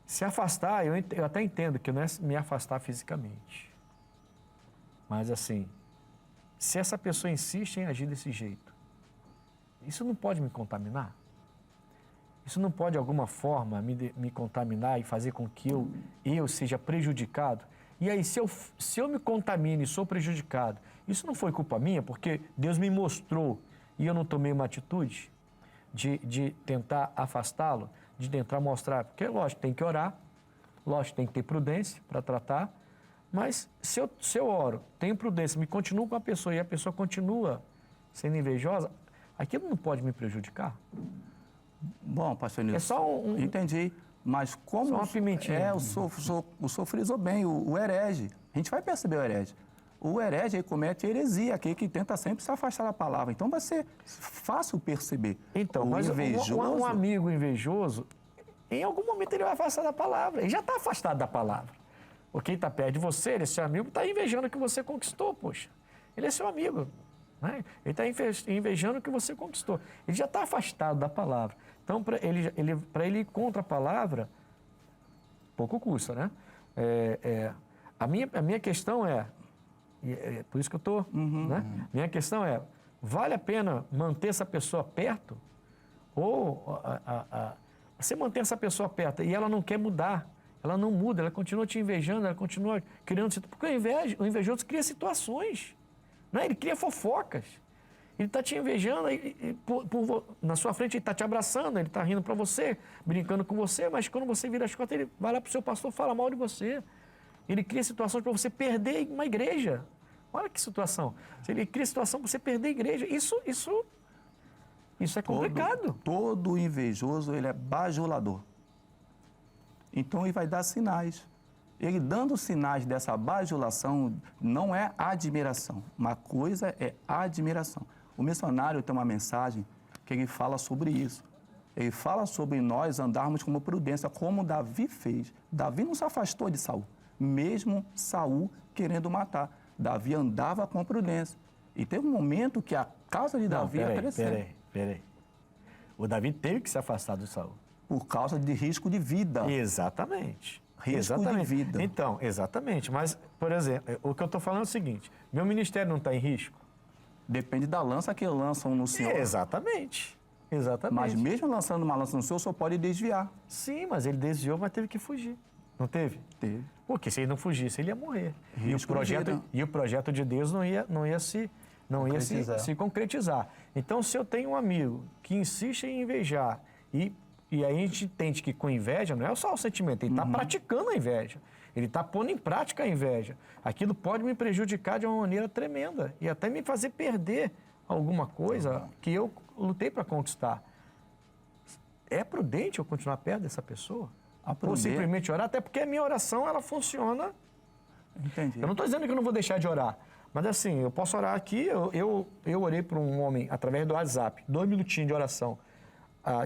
S1: Se afastar, eu até entendo que não é me afastar fisicamente. Mas assim, se essa pessoa insiste em agir desse jeito, isso não pode me contaminar? Isso não pode, de alguma forma, me contaminar e fazer com que eu seja prejudicado? E aí, se eu me contamino e sou prejudicado, isso não foi culpa minha, porque Deus me mostrou e eu não tomei uma atitude de tentar afastá-lo, de tentar mostrar? Porque, lógico, tem que orar, lógico, tem que ter prudência para tratar, mas se eu oro, tenho prudência, me continuo com a pessoa e a pessoa continua sendo invejosa, aquilo não pode me prejudicar?
S2: Bom, pastor Nilson,
S1: É só
S2: entendi. Mas como...
S1: Só uma pimentinha.
S2: O senhor frisou bem, o herege. A gente vai perceber o herege. O herege ele comete heresia, aquele que tenta sempre se afastar da palavra. Então vai ser fácil perceber.
S1: Então, mas um amigo invejoso, em algum momento ele vai afastar da palavra. Ele já está afastado da palavra. O quem está perto de você, ele é seu amigo, está invejando o que você conquistou, poxa. Ele é seu amigo. Né? Ele está invejando o que você conquistou. Ele já está afastado da palavra. Então, para ele ir contra a palavra, pouco custa, né? A minha questão é por isso que eu estou, né? Minha questão é, vale a pena manter essa pessoa perto? Ou você mantém essa pessoa perto e ela não quer mudar, ela não muda, ela continua te invejando, ela continua criando situações. Porque o invejoso cria situações, né? Ele cria fofocas. Ele está te invejando, na sua frente ele está te abraçando, ele está rindo para você, brincando com você, mas quando você vira as costas, ele vai lá para o seu pastor e fala mal de você. Ele cria situações para você perder uma igreja. Olha que situação. Ele cria situação para você perder a igreja. Isso é complicado.
S2: Todo invejoso, ele é bajulador. Então, ele vai dar sinais. Ele dando sinais dessa bajulação não é admiração. Uma coisa é admiração. O missionário tem uma mensagem que ele fala sobre isso. Ele fala sobre nós andarmos com prudência, como Davi fez. Davi não se afastou de Saul, mesmo Saul querendo matar. Davi andava com prudência. E teve um momento que a causa de Davi ia crescer.
S1: Peraí. O Davi teve que se afastar do Saul.
S2: Por causa de risco de vida.
S1: Exatamente.
S2: Risco de vida.
S1: Então, exatamente. Mas, por exemplo, o que eu estou falando é o seguinte, meu ministério não está em risco?
S2: Depende da lança que lançam no senhor.
S1: Exatamente.
S2: Mas mesmo lançando uma lança no senhor, o senhor pode desviar.
S1: Sim, mas ele desviou, mas teve que fugir. Não teve?
S2: Teve.
S1: Porque se ele não fugisse, ele ia morrer. E o projeto de Deus não ia se concretizar. Então, se eu tenho um amigo que insiste em invejar, e aí a gente entende que com inveja não é só o sentimento, ele está praticando a inveja. Ele está pondo em prática a inveja. Aquilo pode me prejudicar de uma maneira tremenda e até me fazer perder alguma coisa que eu lutei para conquistar. É prudente eu continuar perto dessa pessoa? Ou simplesmente orar? Até porque a minha oração, ela funciona.
S2: Entendi.
S1: Eu não estou dizendo que eu não vou deixar de orar. Mas assim, eu posso orar aqui. Eu orei para um homem através do WhatsApp, 2 minutinhos de oração,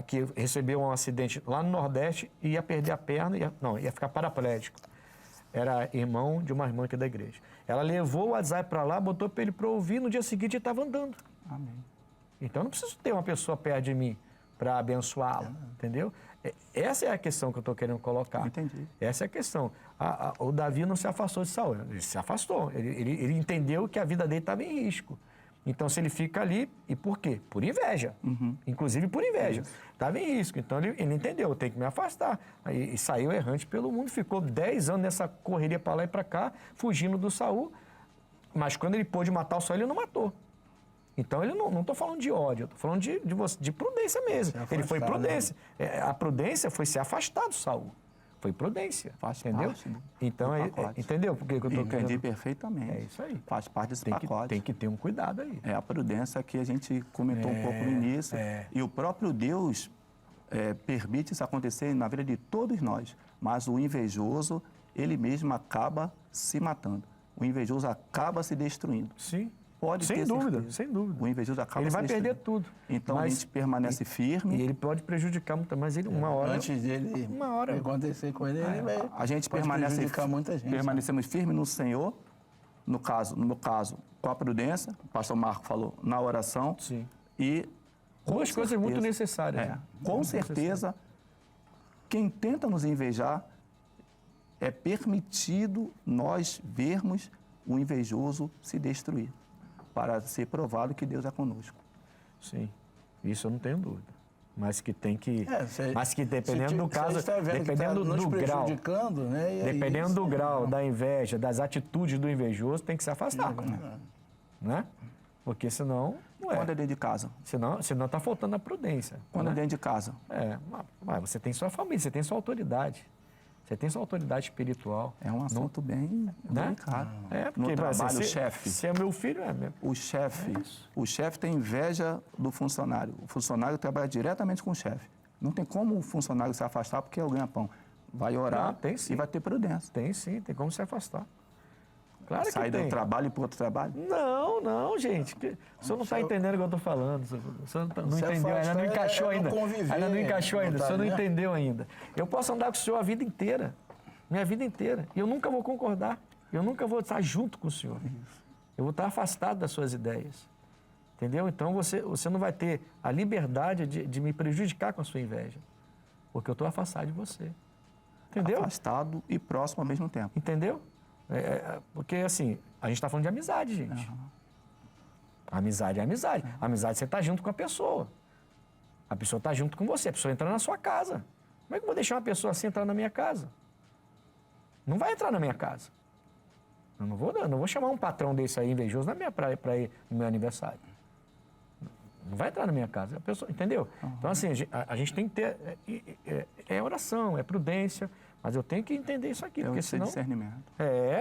S1: que recebeu um acidente lá no Nordeste e ia perder a perna, ia ficar paraplégico. Era irmão de uma irmã aqui da igreja. Ela levou o WhatsApp para lá, botou para ele para ouvir, no dia seguinte ele estava andando.
S2: Amém.
S1: Então eu não preciso ter uma pessoa perto de mim para abençoá-lo, entendeu? Essa é a questão que eu estou querendo colocar.
S2: Entendi.
S1: Essa é a questão. O Davi não se afastou de Saul, ele se afastou. Ele entendeu que a vida dele estava em risco. Então, se ele fica ali, e por quê? Por inveja. Inclusive por inveja. Estava em risco. Então, ele entendeu, eu tenho que me afastar. Aí, e saiu errante pelo mundo, ficou 10 anos nessa correria para lá e para cá, fugindo do Saul. Mas quando ele pôde matar o Saul, ele não matou. Então, ele não estou falando de ódio, eu estou falando de prudência mesmo. Ele foi prudência. A prudência foi se afastar do Saul. Foi prudência.
S2: Faz
S1: entendeu?
S2: parte
S1: então, entendeu por que eu estou querendo?
S2: Entendi perfeitamente.
S1: É isso aí.
S2: Faz parte desse pacote.
S1: Tem que ter um cuidado aí.
S2: É a prudência que a gente comentou um pouco no início. E o próprio Deus permite isso acontecer na vida de todos nós. Mas o invejoso, ele mesmo acaba se matando. O invejoso acaba se destruindo.
S1: Sim.
S2: Pode
S1: sem
S2: ter
S1: dúvida,
S2: certeza.
S1: sem dúvida.
S2: O invejoso acaba
S1: ele
S2: se
S1: vai
S2: destruindo.
S1: perder tudo.
S2: Então a gente permanece firme.
S1: E ele pode prejudicar muito, mas ele uma hora.
S3: Antes dele acontecer com ele, ele vai.
S2: A gente
S3: pode prejudicar muita gente.
S2: Permanecemos firmes no Senhor, no meu caso, com a prudência, o pastor Marco falou, na oração.
S1: Sim.
S2: E
S1: duas coisas muito necessárias. Né?
S2: Com certeza, quem tenta nos invejar, é permitido nós vermos o invejoso se destruir, para ser provado que Deus é conosco.
S1: Sim, isso eu não tenho dúvida. Mas que tem que. Mas que
S3: dependendo
S1: do caso, dependendo do grau.
S3: Né?
S1: Dependendo do grau da inveja, das atitudes do invejoso, tem que se afastar. Né? Porque senão. Não é.
S2: Quando é dentro de casa?
S1: Senão está faltando a prudência.
S2: Quando é dentro de casa?
S1: Mas você tem sua família, você tem sua autoridade. Você tem sua autoridade espiritual.
S2: É um assunto bem delicado.
S1: Porque
S2: no trabalho, o chefe.
S1: Se é meu filho, é mesmo.
S2: O chefe tem inveja do funcionário. O funcionário trabalha diretamente com o chefe. Não tem como o funcionário se afastar porque é o ganha-pão. Vai orar e vai ter prudência.
S1: Tem sim, tem como se afastar. Claro que
S2: sair do trabalho para outro trabalho?
S1: Não, gente. O senhor não está entendendo o que eu estou falando. O senhor não entendeu, ainda não encaixou ainda. Ainda não encaixou ainda, o senhor não entendeu ainda. Eu posso andar com o senhor a vida inteira, minha vida inteira, e eu nunca vou concordar. Eu nunca vou estar junto com o senhor. Eu vou estar afastado das suas ideias. Entendeu? Então você não vai ter a liberdade de me prejudicar com a sua inveja, porque eu estou afastado de você. Entendeu?
S2: Afastado e próximo ao mesmo tempo.
S1: Entendeu? Porque, assim, a gente está falando de amizade, gente. Amizade é amizade. Amizade, você está junto com a pessoa. A pessoa está junto com você. A pessoa entra na sua casa. Como é que eu vou deixar uma pessoa assim entrar na minha casa? Não vai entrar na minha casa. Eu não vou chamar um patrão desse aí, invejoso, para ir no meu aniversário. Não vai entrar na minha casa. A pessoa, entendeu? Então, assim, a gente tem que ter... É oração, é prudência... Mas eu tenho que entender isso aqui, porque senão...
S2: discernimento.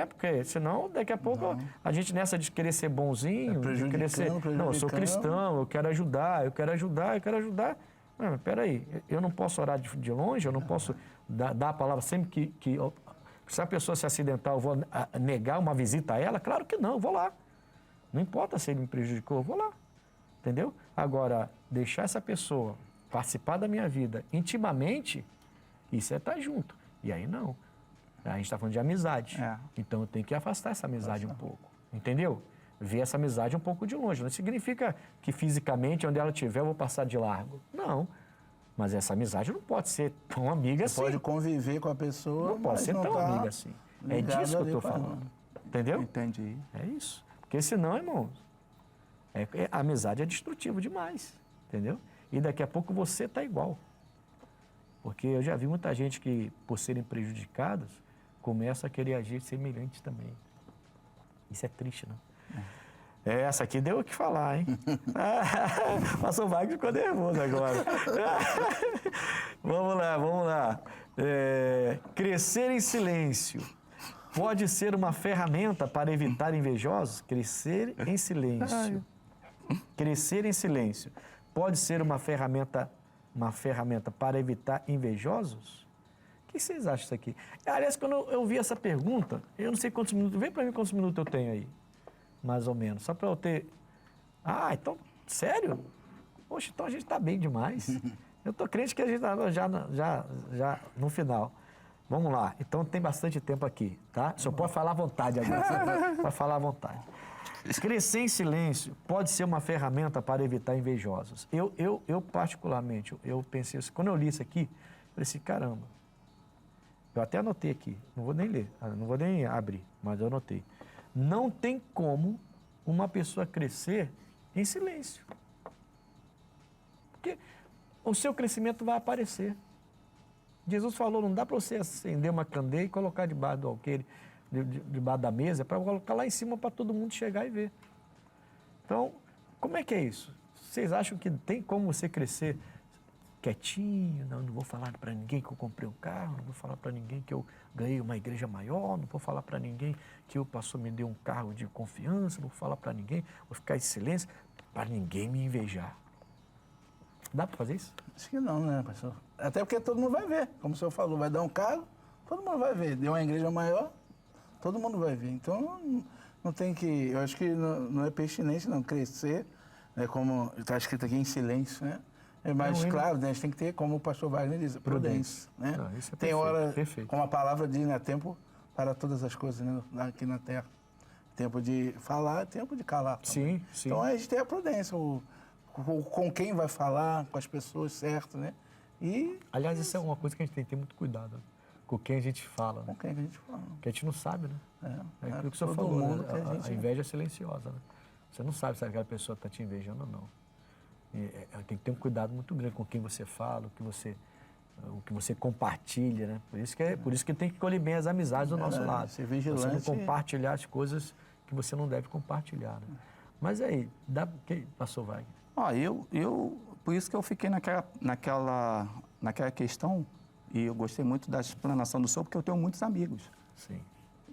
S1: Porque senão daqui a pouco a gente nessa de querer ser bonzinho, de querer ser... Não, eu sou cristão, eu quero ajudar. Mas peraí, eu não posso orar de longe, eu não posso dar a palavra sempre que se a pessoa se acidentar, eu vou negar uma visita a ela? Claro que não, eu vou lá. Não importa se ele me prejudicou, eu vou lá. Entendeu? Agora, deixar essa pessoa participar da minha vida intimamente, isso é estar junto. E aí não. A gente está falando de amizade. Então eu tenho que afastar essa amizade um pouco. Entendeu? Ver essa amizade um pouco de longe. Não significa que fisicamente, onde ela estiver, eu vou passar de largo. Não. Mas essa amizade não pode ser tão amiga assim.
S3: Você pode conviver com a pessoa,
S1: não pode ser tão amiga assim. É disso que eu estou falando. Entendeu?
S2: Entendi.
S1: É isso. Porque senão, irmãos, a amizade é destrutiva demais. Entendeu? E daqui a pouco você está igual. Porque eu já vi muita gente que, por serem prejudicados, começa a querer agir semelhante também. Isso é triste, não? Essa aqui deu o que falar, hein? Pastor Wagner ficou nervoso agora. Vamos lá. Crescer em silêncio pode ser uma ferramenta para evitar invejosos? Crescer em silêncio. Crescer em silêncio pode ser uma ferramenta para evitar invejosos? O que vocês acham disso aqui? Aliás, quando eu vi essa pergunta, eu não sei quantos minutos, vem para mim quantos minutos eu tenho aí, mais ou menos, só para eu ter... então, sério? Poxa, então a gente está bem demais. Eu estou crente que a gente está já no final. Vamos lá, então tem bastante tempo aqui, tá? O senhor pode falar à vontade agora, pode falar à vontade. Crescer em silêncio pode ser uma ferramenta para evitar invejosos. Eu particularmente, eu pensei assim, quando eu li isso aqui, eu falei assim, caramba, eu até anotei aqui, não vou nem ler, não vou nem abrir, mas eu anotei. Não tem como uma pessoa crescer Em silêncio. Porque o seu crescimento vai aparecer. Jesus falou, não dá para você acender uma candeia e colocar debaixo do alqueire, debaixo da mesa, para colocar lá em cima para todo mundo chegar e ver. Então, como é que é isso? Vocês acham que tem como você crescer quietinho? Não vou falar para ninguém que eu comprei um carro, não vou falar para ninguém que eu ganhei uma igreja maior, não vou falar para ninguém que o pastor me deu um carro de confiança, não vou falar para ninguém, vou ficar em silêncio para ninguém me invejar. Dá para fazer isso?
S3: Acho que não, né, pastor? Até porque todo mundo vai ver. Como o senhor falou, vai dar um carro, todo mundo vai ver. Deu uma igreja maior, todo mundo vai ver. Então, não tem que... Eu acho que não é pertinente, não, crescer, né, como está escrito aqui, em silêncio, né? Mas,
S1: não,
S3: claro, né, a gente tem que ter, como o pastor Wagner diz, prudência, né?
S1: Não, isso é
S3: tem
S1: perfeito,
S3: hora,
S1: perfeito.
S3: como a palavra diz, né, tempo para todas as coisas, né, aqui na Terra. Tempo de falar, tempo de calar também.
S1: Sim, sim.
S3: Então, a gente tem a prudência, com quem vai falar, com as pessoas certas, né? E
S1: Aliás, isso é uma coisa que a gente tem que ter muito cuidado, né? Com quem a gente fala, né?
S3: com quem a gente fala.
S1: Porque a gente não sabe, né? É aquilo que o senhor
S3: todo
S1: falou,
S3: mundo
S1: né?
S3: que a gente...
S1: A inveja é silenciosa, né? Você não sabe se aquela pessoa está te invejando ou não. Tem que ter um cuidado muito grande com quem você fala, o que você compartilha, né? Por isso que tem que colher bem as amizades do nosso lado.
S3: Ser vigilante.
S1: Você não compartilhar as coisas que você não deve compartilhar, né? Mas aí, pastor Wagner?
S2: Por isso que eu fiquei naquela questão, e eu gostei muito da explanação do senhor, porque eu tenho muitos amigos.
S1: Sim.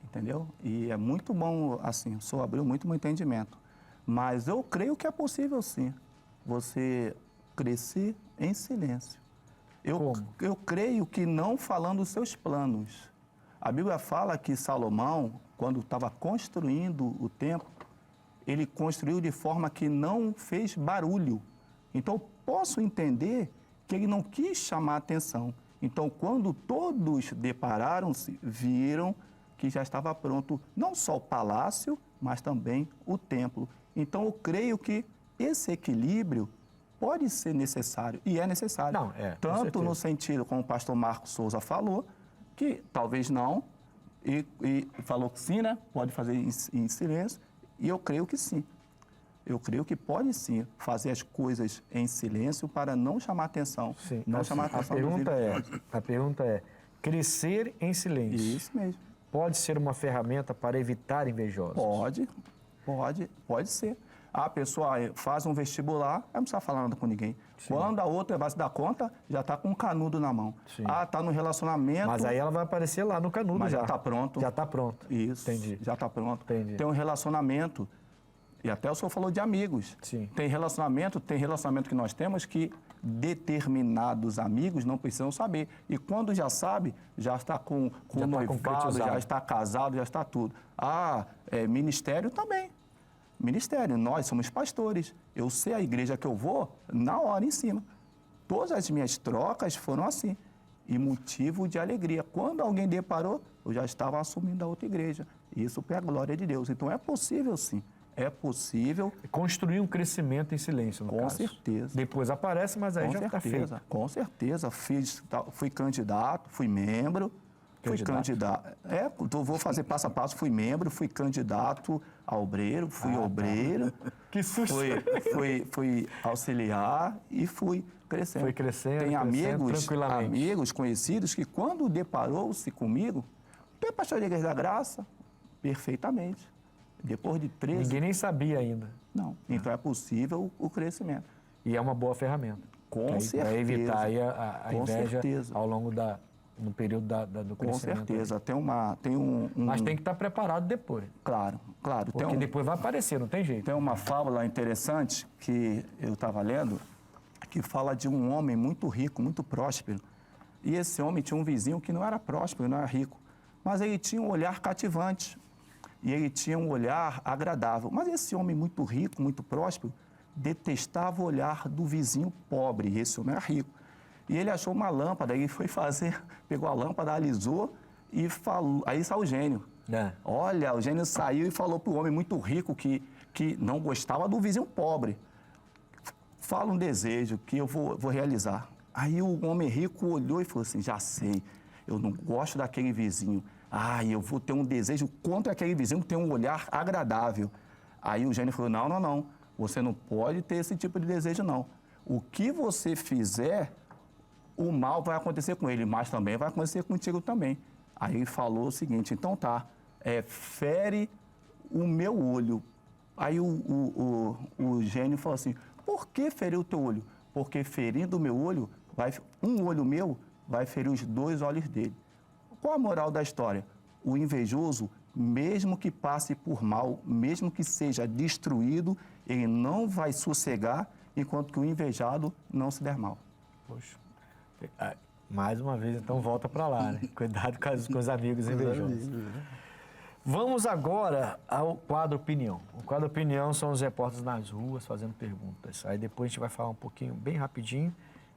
S2: Entendeu? E é muito bom, assim, o senhor abriu muito meu entendimento. Mas eu creio que é possível, sim, você crescer em silêncio. Eu creio que não falando os seus planos. A Bíblia fala que Salomão, quando estava construindo o templo, ele construiu de forma que não fez barulho. Então, posso entender que ele não quis chamar atenção. Então, quando todos depararam-se, viram que já estava pronto não só o palácio, mas também o templo. Então, eu creio que esse equilíbrio pode ser necessário, e é necessário.
S1: Não,
S2: tanto no sentido, como o pastor Marcos Souza falou, que talvez não, e falou que sim, né? Pode fazer em silêncio, e eu creio que sim. Eu creio que pode sim fazer as coisas em silêncio para não chamar atenção.
S1: Sim.
S2: Não chamar atenção.
S1: A pergunta é, crescer em silêncio.
S2: Isso mesmo.
S1: Pode ser uma ferramenta para evitar invejosos?
S2: Pode ser. A pessoa faz um vestibular, não precisa falar nada com ninguém. Sim. Quando a outra vai se dar conta, já está com um canudo na mão.
S1: Sim.
S2: Está no relacionamento...
S1: Mas aí ela vai aparecer lá no canudo.
S2: Mas já está pronto.
S1: Já está pronto.
S2: Isso.
S1: Entendi.
S2: Já está pronto.
S1: Entendi.
S2: Tem um relacionamento, e até o senhor falou de amigos.
S1: Sim.
S2: Tem relacionamento que nós temos que determinados amigos não precisam saber. E quando já sabe, já está com
S1: já
S2: noivado, já está casado, já está tudo. Ministério também. Ministério, nós somos pastores. Eu sei a igreja que eu vou na hora em cima. Todas as minhas trocas foram assim. E motivo de alegria. Quando alguém deparou, eu já estava assumindo a outra igreja. Isso é a glória de Deus. Então é possível sim. É possível.
S1: Construir um crescimento em silêncio, no caso.
S2: Com certeza.
S1: Depois aparece, mas aí já está feito.
S2: Com certeza. Fui candidato, fui membro. Fui candidato. Vou fazer passo a passo. Fui membro, fui candidato a obreiro, fui obreiro.
S1: Tá. Que susto!
S2: Fui auxiliar e fui crescendo.
S1: Foi crescendo,
S2: Tem
S1: tranquilamente.
S2: amigos conhecidos que quando deparou-se comigo, tu é pastor da Igreja da Graça? Perfeitamente. Depois de 13...
S1: Ninguém nem sabia ainda.
S2: Não. Então é possível o crescimento.
S1: E é uma boa ferramenta.
S2: Com certeza.
S1: Para evitar aí a inveja
S2: certeza.
S1: ao longo no período do
S2: Com
S1: crescimento.
S2: certeza.
S1: Aí.
S2: Tem um...
S1: Mas tem que estar preparado depois.
S2: Claro.
S1: Porque depois vai aparecer, não tem jeito.
S2: Tem uma fábula interessante que eu estava lendo, que fala de um homem muito rico, muito próspero. E esse homem tinha um vizinho que não era próspero, não era rico, mas ele tinha um olhar cativante e ele tinha um olhar agradável. Mas esse homem muito rico, muito próspero, detestava o olhar do vizinho pobre, e esse homem era rico. E ele achou uma lâmpada, e foi pegou a lâmpada, alisou e falou, aí saiu o gênio. Olha, o gênio saiu e falou para o homem muito rico que não gostava do vizinho pobre. Fala um desejo que eu vou realizar. Aí o homem rico olhou e falou assim, já sei, eu não gosto daquele vizinho. Eu vou ter um desejo contra aquele vizinho que tem um olhar agradável. Aí o gênio falou, não. Você não pode ter esse tipo de desejo, não. O que você fizer, o mal vai acontecer com ele, mas também vai acontecer contigo também. Aí ele falou o seguinte, então tá, fere o meu olho. Aí o gênio falou assim, por que ferir o teu olho? Porque ferindo o meu olho, um olho meu vai ferir os 2 olhos dele. Qual a moral da história? O invejoso, mesmo que passe por mal, mesmo que seja destruído, ele não vai sossegar enquanto que o invejado não se der mal.
S1: Poxa, mais uma vez, então volta para lá, né? Cuidado com os amigos invejosos. Vamos agora ao quadro Opinião. O quadro Opinião são os repórteres nas ruas fazendo perguntas. Aí depois a gente vai falar um pouquinho, bem rapidinho,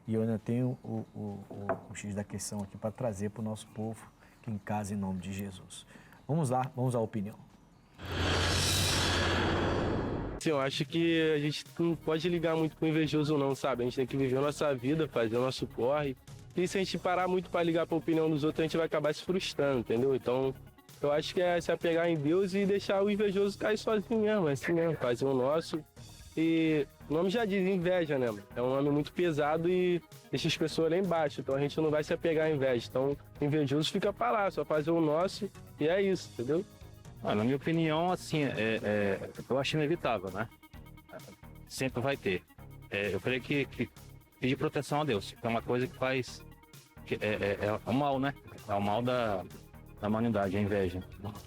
S1: e eu ainda tenho o X da questão aqui para trazer para o nosso povo que em casa, em nome de Jesus. Vamos lá, vamos à opinião.
S5: Eu acho que a gente não pode ligar muito com o invejoso não, sabe? A gente tem que viver a nossa vida, fazer o nosso corre. E se a gente parar muito para ligar para a opinião dos outros, a gente vai acabar se frustrando, entendeu? Então, eu acho que é se apegar em Deus e deixar o invejoso cair sozinho mesmo, assim mesmo, fazer o nosso. E o nome já diz inveja, né? É um nome muito pesado e deixa as pessoas lá embaixo. Então a gente não vai se apegar à inveja. Então o invejoso fica para lá, só fazer o nosso e é isso, entendeu?
S6: Na minha opinião, assim, eu acho inevitável, né? Sempre vai ter. Eu creio que pedir proteção a Deus, que é uma coisa que faz... é o mal, né? É o mal da humanidade, a inveja.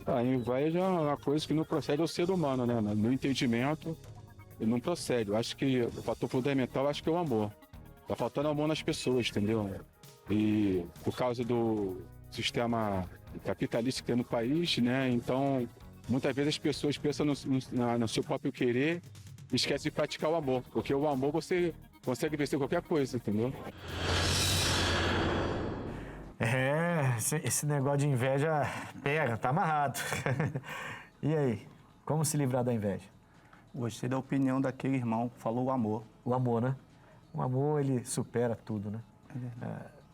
S7: A inveja é uma coisa que não procede ao ser humano, né? No entendimento, ele não procede. Eu acho que o fator fundamental, acho que é o amor. Tá faltando amor nas pessoas, entendeu? E por causa do sistema capitalista que tem no país, né? Então, muitas vezes as pessoas pensam no seu próprio querer e esquecem de praticar o amor. Porque o amor você consegue vencer qualquer coisa, entendeu?
S1: Esse negócio de inveja pega, tá amarrado. E aí, como se livrar da inveja?
S2: Gostei da opinião daquele irmão, falou o amor.
S1: O amor, né? O amor, ele supera tudo, né?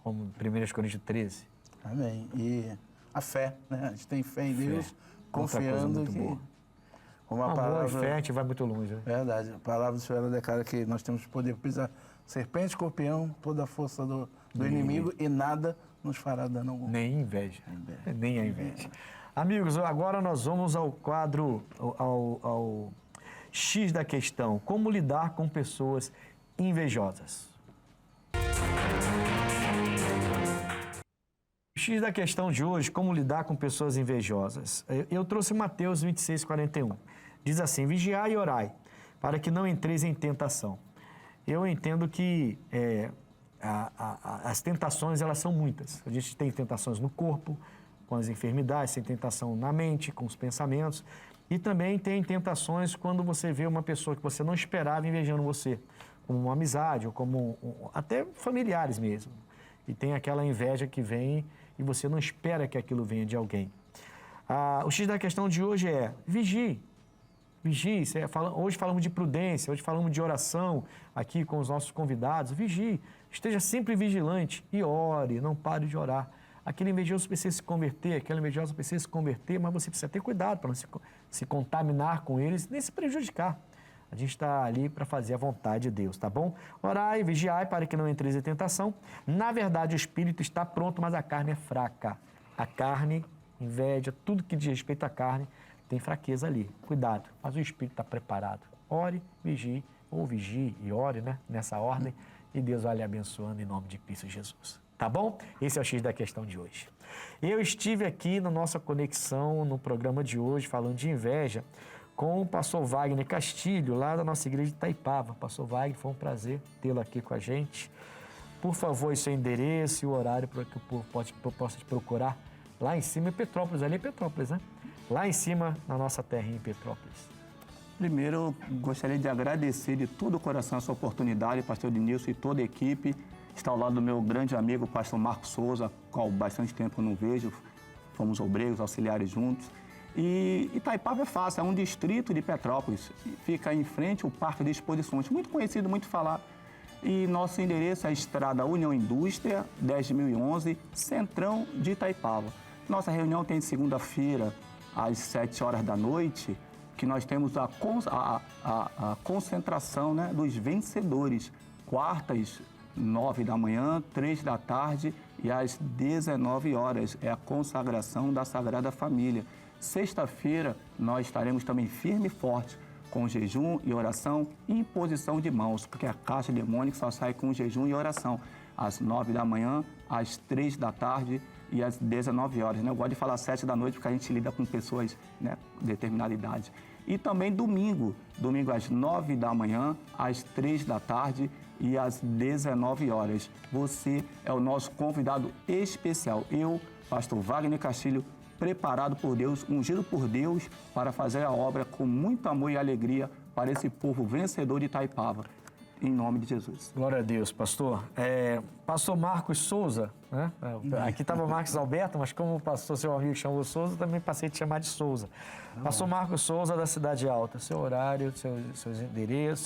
S1: Como 1 Coríntios 13.
S3: Amém. E a fé, né? A gente tem fé em Deus, confiando que...
S1: Como a palavra... Amor e fé, a gente vai muito longe, né?
S3: Verdade. A palavra do Senhor declara que nós temos poder para pisar serpente, escorpião, toda a força do inimigo e nada nos fará dano algum.
S1: Nem inveja. Nem a inveja. Amigos, agora nós vamos ao quadro, ao X da questão. Como lidar com pessoas invejosas? O X da questão de hoje, como lidar com pessoas invejosas. Eu trouxe Mateus 26, 41. Diz assim, vigiai e orai, para que não entreis em tentação. Eu entendo que as tentações, elas são muitas. A gente tem tentações no corpo, com as enfermidades, tem tentação na mente, com os pensamentos, e também tem tentações quando você vê uma pessoa que você não esperava invejando você, como uma amizade, ou como até familiares mesmo. E tem aquela inveja que vem e você não espera que aquilo venha de alguém. O X da questão de hoje é vigie. Vigie. Hoje falamos de prudência, hoje falamos de oração aqui com os nossos convidados. Vigie. Esteja sempre vigilante e ore, não pare de orar. Aquele invejoso precisa se converter, aquela invejosa precisa se converter, mas você precisa ter cuidado para não se contaminar com eles, nem se prejudicar. A gente está ali para fazer a vontade de Deus, tá bom? Orai, vigiai para que não entreis em tentação. Na verdade, o espírito está pronto, mas a carne é fraca. A carne, inveja, tudo que diz respeito à carne, tem fraqueza ali. Cuidado, mas o espírito está preparado. Ore, vigie, ou vigie e ore, né? Nessa ordem, e Deus vai lhe abençoando em nome de Cristo Jesus. Tá bom? Esse é o X da questão de hoje. Eu estive aqui na nossa conexão, no programa de hoje, falando de inveja, com o pastor Wagner Castilho, lá da nossa igreja de Itaipava. Pastor Wagner, foi um prazer tê-lo aqui com a gente. Por favor, o seu endereço e o horário para que o povo possa te procurar lá em cima em Petrópolis. Ali é Petrópolis, né? Lá em cima, na nossa terrinha em Petrópolis.
S2: Primeiro, eu gostaria de agradecer de todo o coração essa oportunidade, pastor Denilson e toda a equipe. Está ao lado do meu grande amigo, pastor Marcos Souza, qual bastante tempo eu não vejo. Fomos obreiros, auxiliares juntos. E Itaipava é fácil, é um distrito de Petrópolis. Fica em frente ao Parque de Exposições, muito conhecido, muito falado. E nosso endereço é a Estrada União Indústria, 10.011, Centrão de Itaipava. Nossa reunião tem segunda-feira, às 7 horas da noite, que nós temos a concentração, né, dos vencedores. Quartas, 9 da manhã, 3 da tarde e às 19 horas. É a consagração da Sagrada Família. Sexta-feira, nós estaremos também firme e forte, com jejum e oração e imposição de mãos, porque a caixa demônica só sai com jejum e oração, às 9 da manhã, às 3 da tarde e às 19 horas. Né? Eu gosto de falar 7 da noite, porque a gente lida com pessoas, né, de determinada idade. E também domingo às 9 da manhã, às 3 da tarde e às 19 horas. Você é o nosso convidado especial. Eu, pastor Wagner Castilho, preparado por Deus, ungido por Deus para fazer a obra com muito amor e alegria para esse povo vencedor de Itaipava. Em nome de Jesus.
S1: Glória a Deus, pastor. Pastor Marcos Souza, né? Aqui estava Marcos Alberto, mas como o pastor, seu amigo, chamou Souza, também passei a te chamar de Souza. Pastor Marcos Souza, da Cidade Alta. Seu horário, seu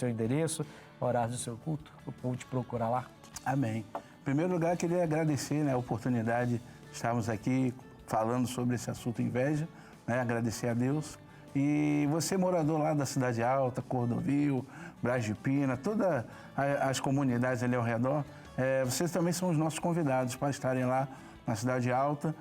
S1: endereço, horário do seu culto, o povo te procurar lá.
S3: Amém. Em primeiro lugar, queria agradecer, né, a oportunidade de estarmos aqui falando sobre esse assunto inveja, né, agradecer a Deus. E você, morador lá da Cidade Alta, Cordovil, Braz de Pina, todas as comunidades ali ao redor, vocês também são os nossos convidados para estarem lá na Cidade Alta.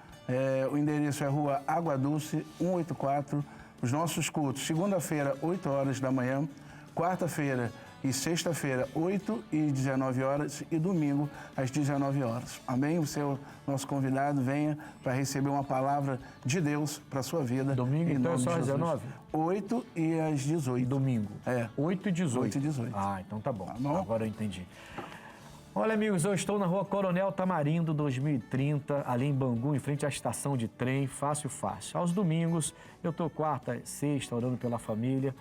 S3: O endereço é Rua Água Dulce, 184. Os nossos cultos, segunda-feira, 8 horas da manhã, quarta-feira e sexta-feira, 8 e 19 horas e domingo, às 19 horas. Amém? Você é o nosso convidado, venha para receber uma palavra de Deus para a sua vida.
S1: Domingo, então é só às 19?
S3: 8 e às 18.
S1: Domingo?
S3: 8
S1: e 18?
S3: 8 e 18.
S1: Ah, então tá bom.
S3: Tá bom?
S1: Agora eu entendi. Olha, amigos, eu estou na Rua Coronel Tamarindo, 2030, ali em Bangu, em frente à estação de trem, fácil. Aos domingos, eu estou quarta, sexta, orando pela família,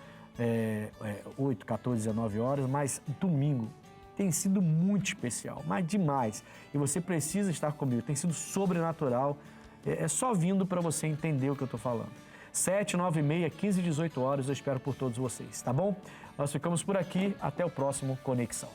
S1: 8, 14, 19 horas, mas domingo tem sido muito especial, mas demais. E você precisa estar comigo, tem sido sobrenatural. É só vindo para você entender o que eu estou falando. 7, 9 e meia, 15 e 18 horas, eu espero por todos vocês, tá bom? Nós ficamos por aqui, até o próximo Conexão.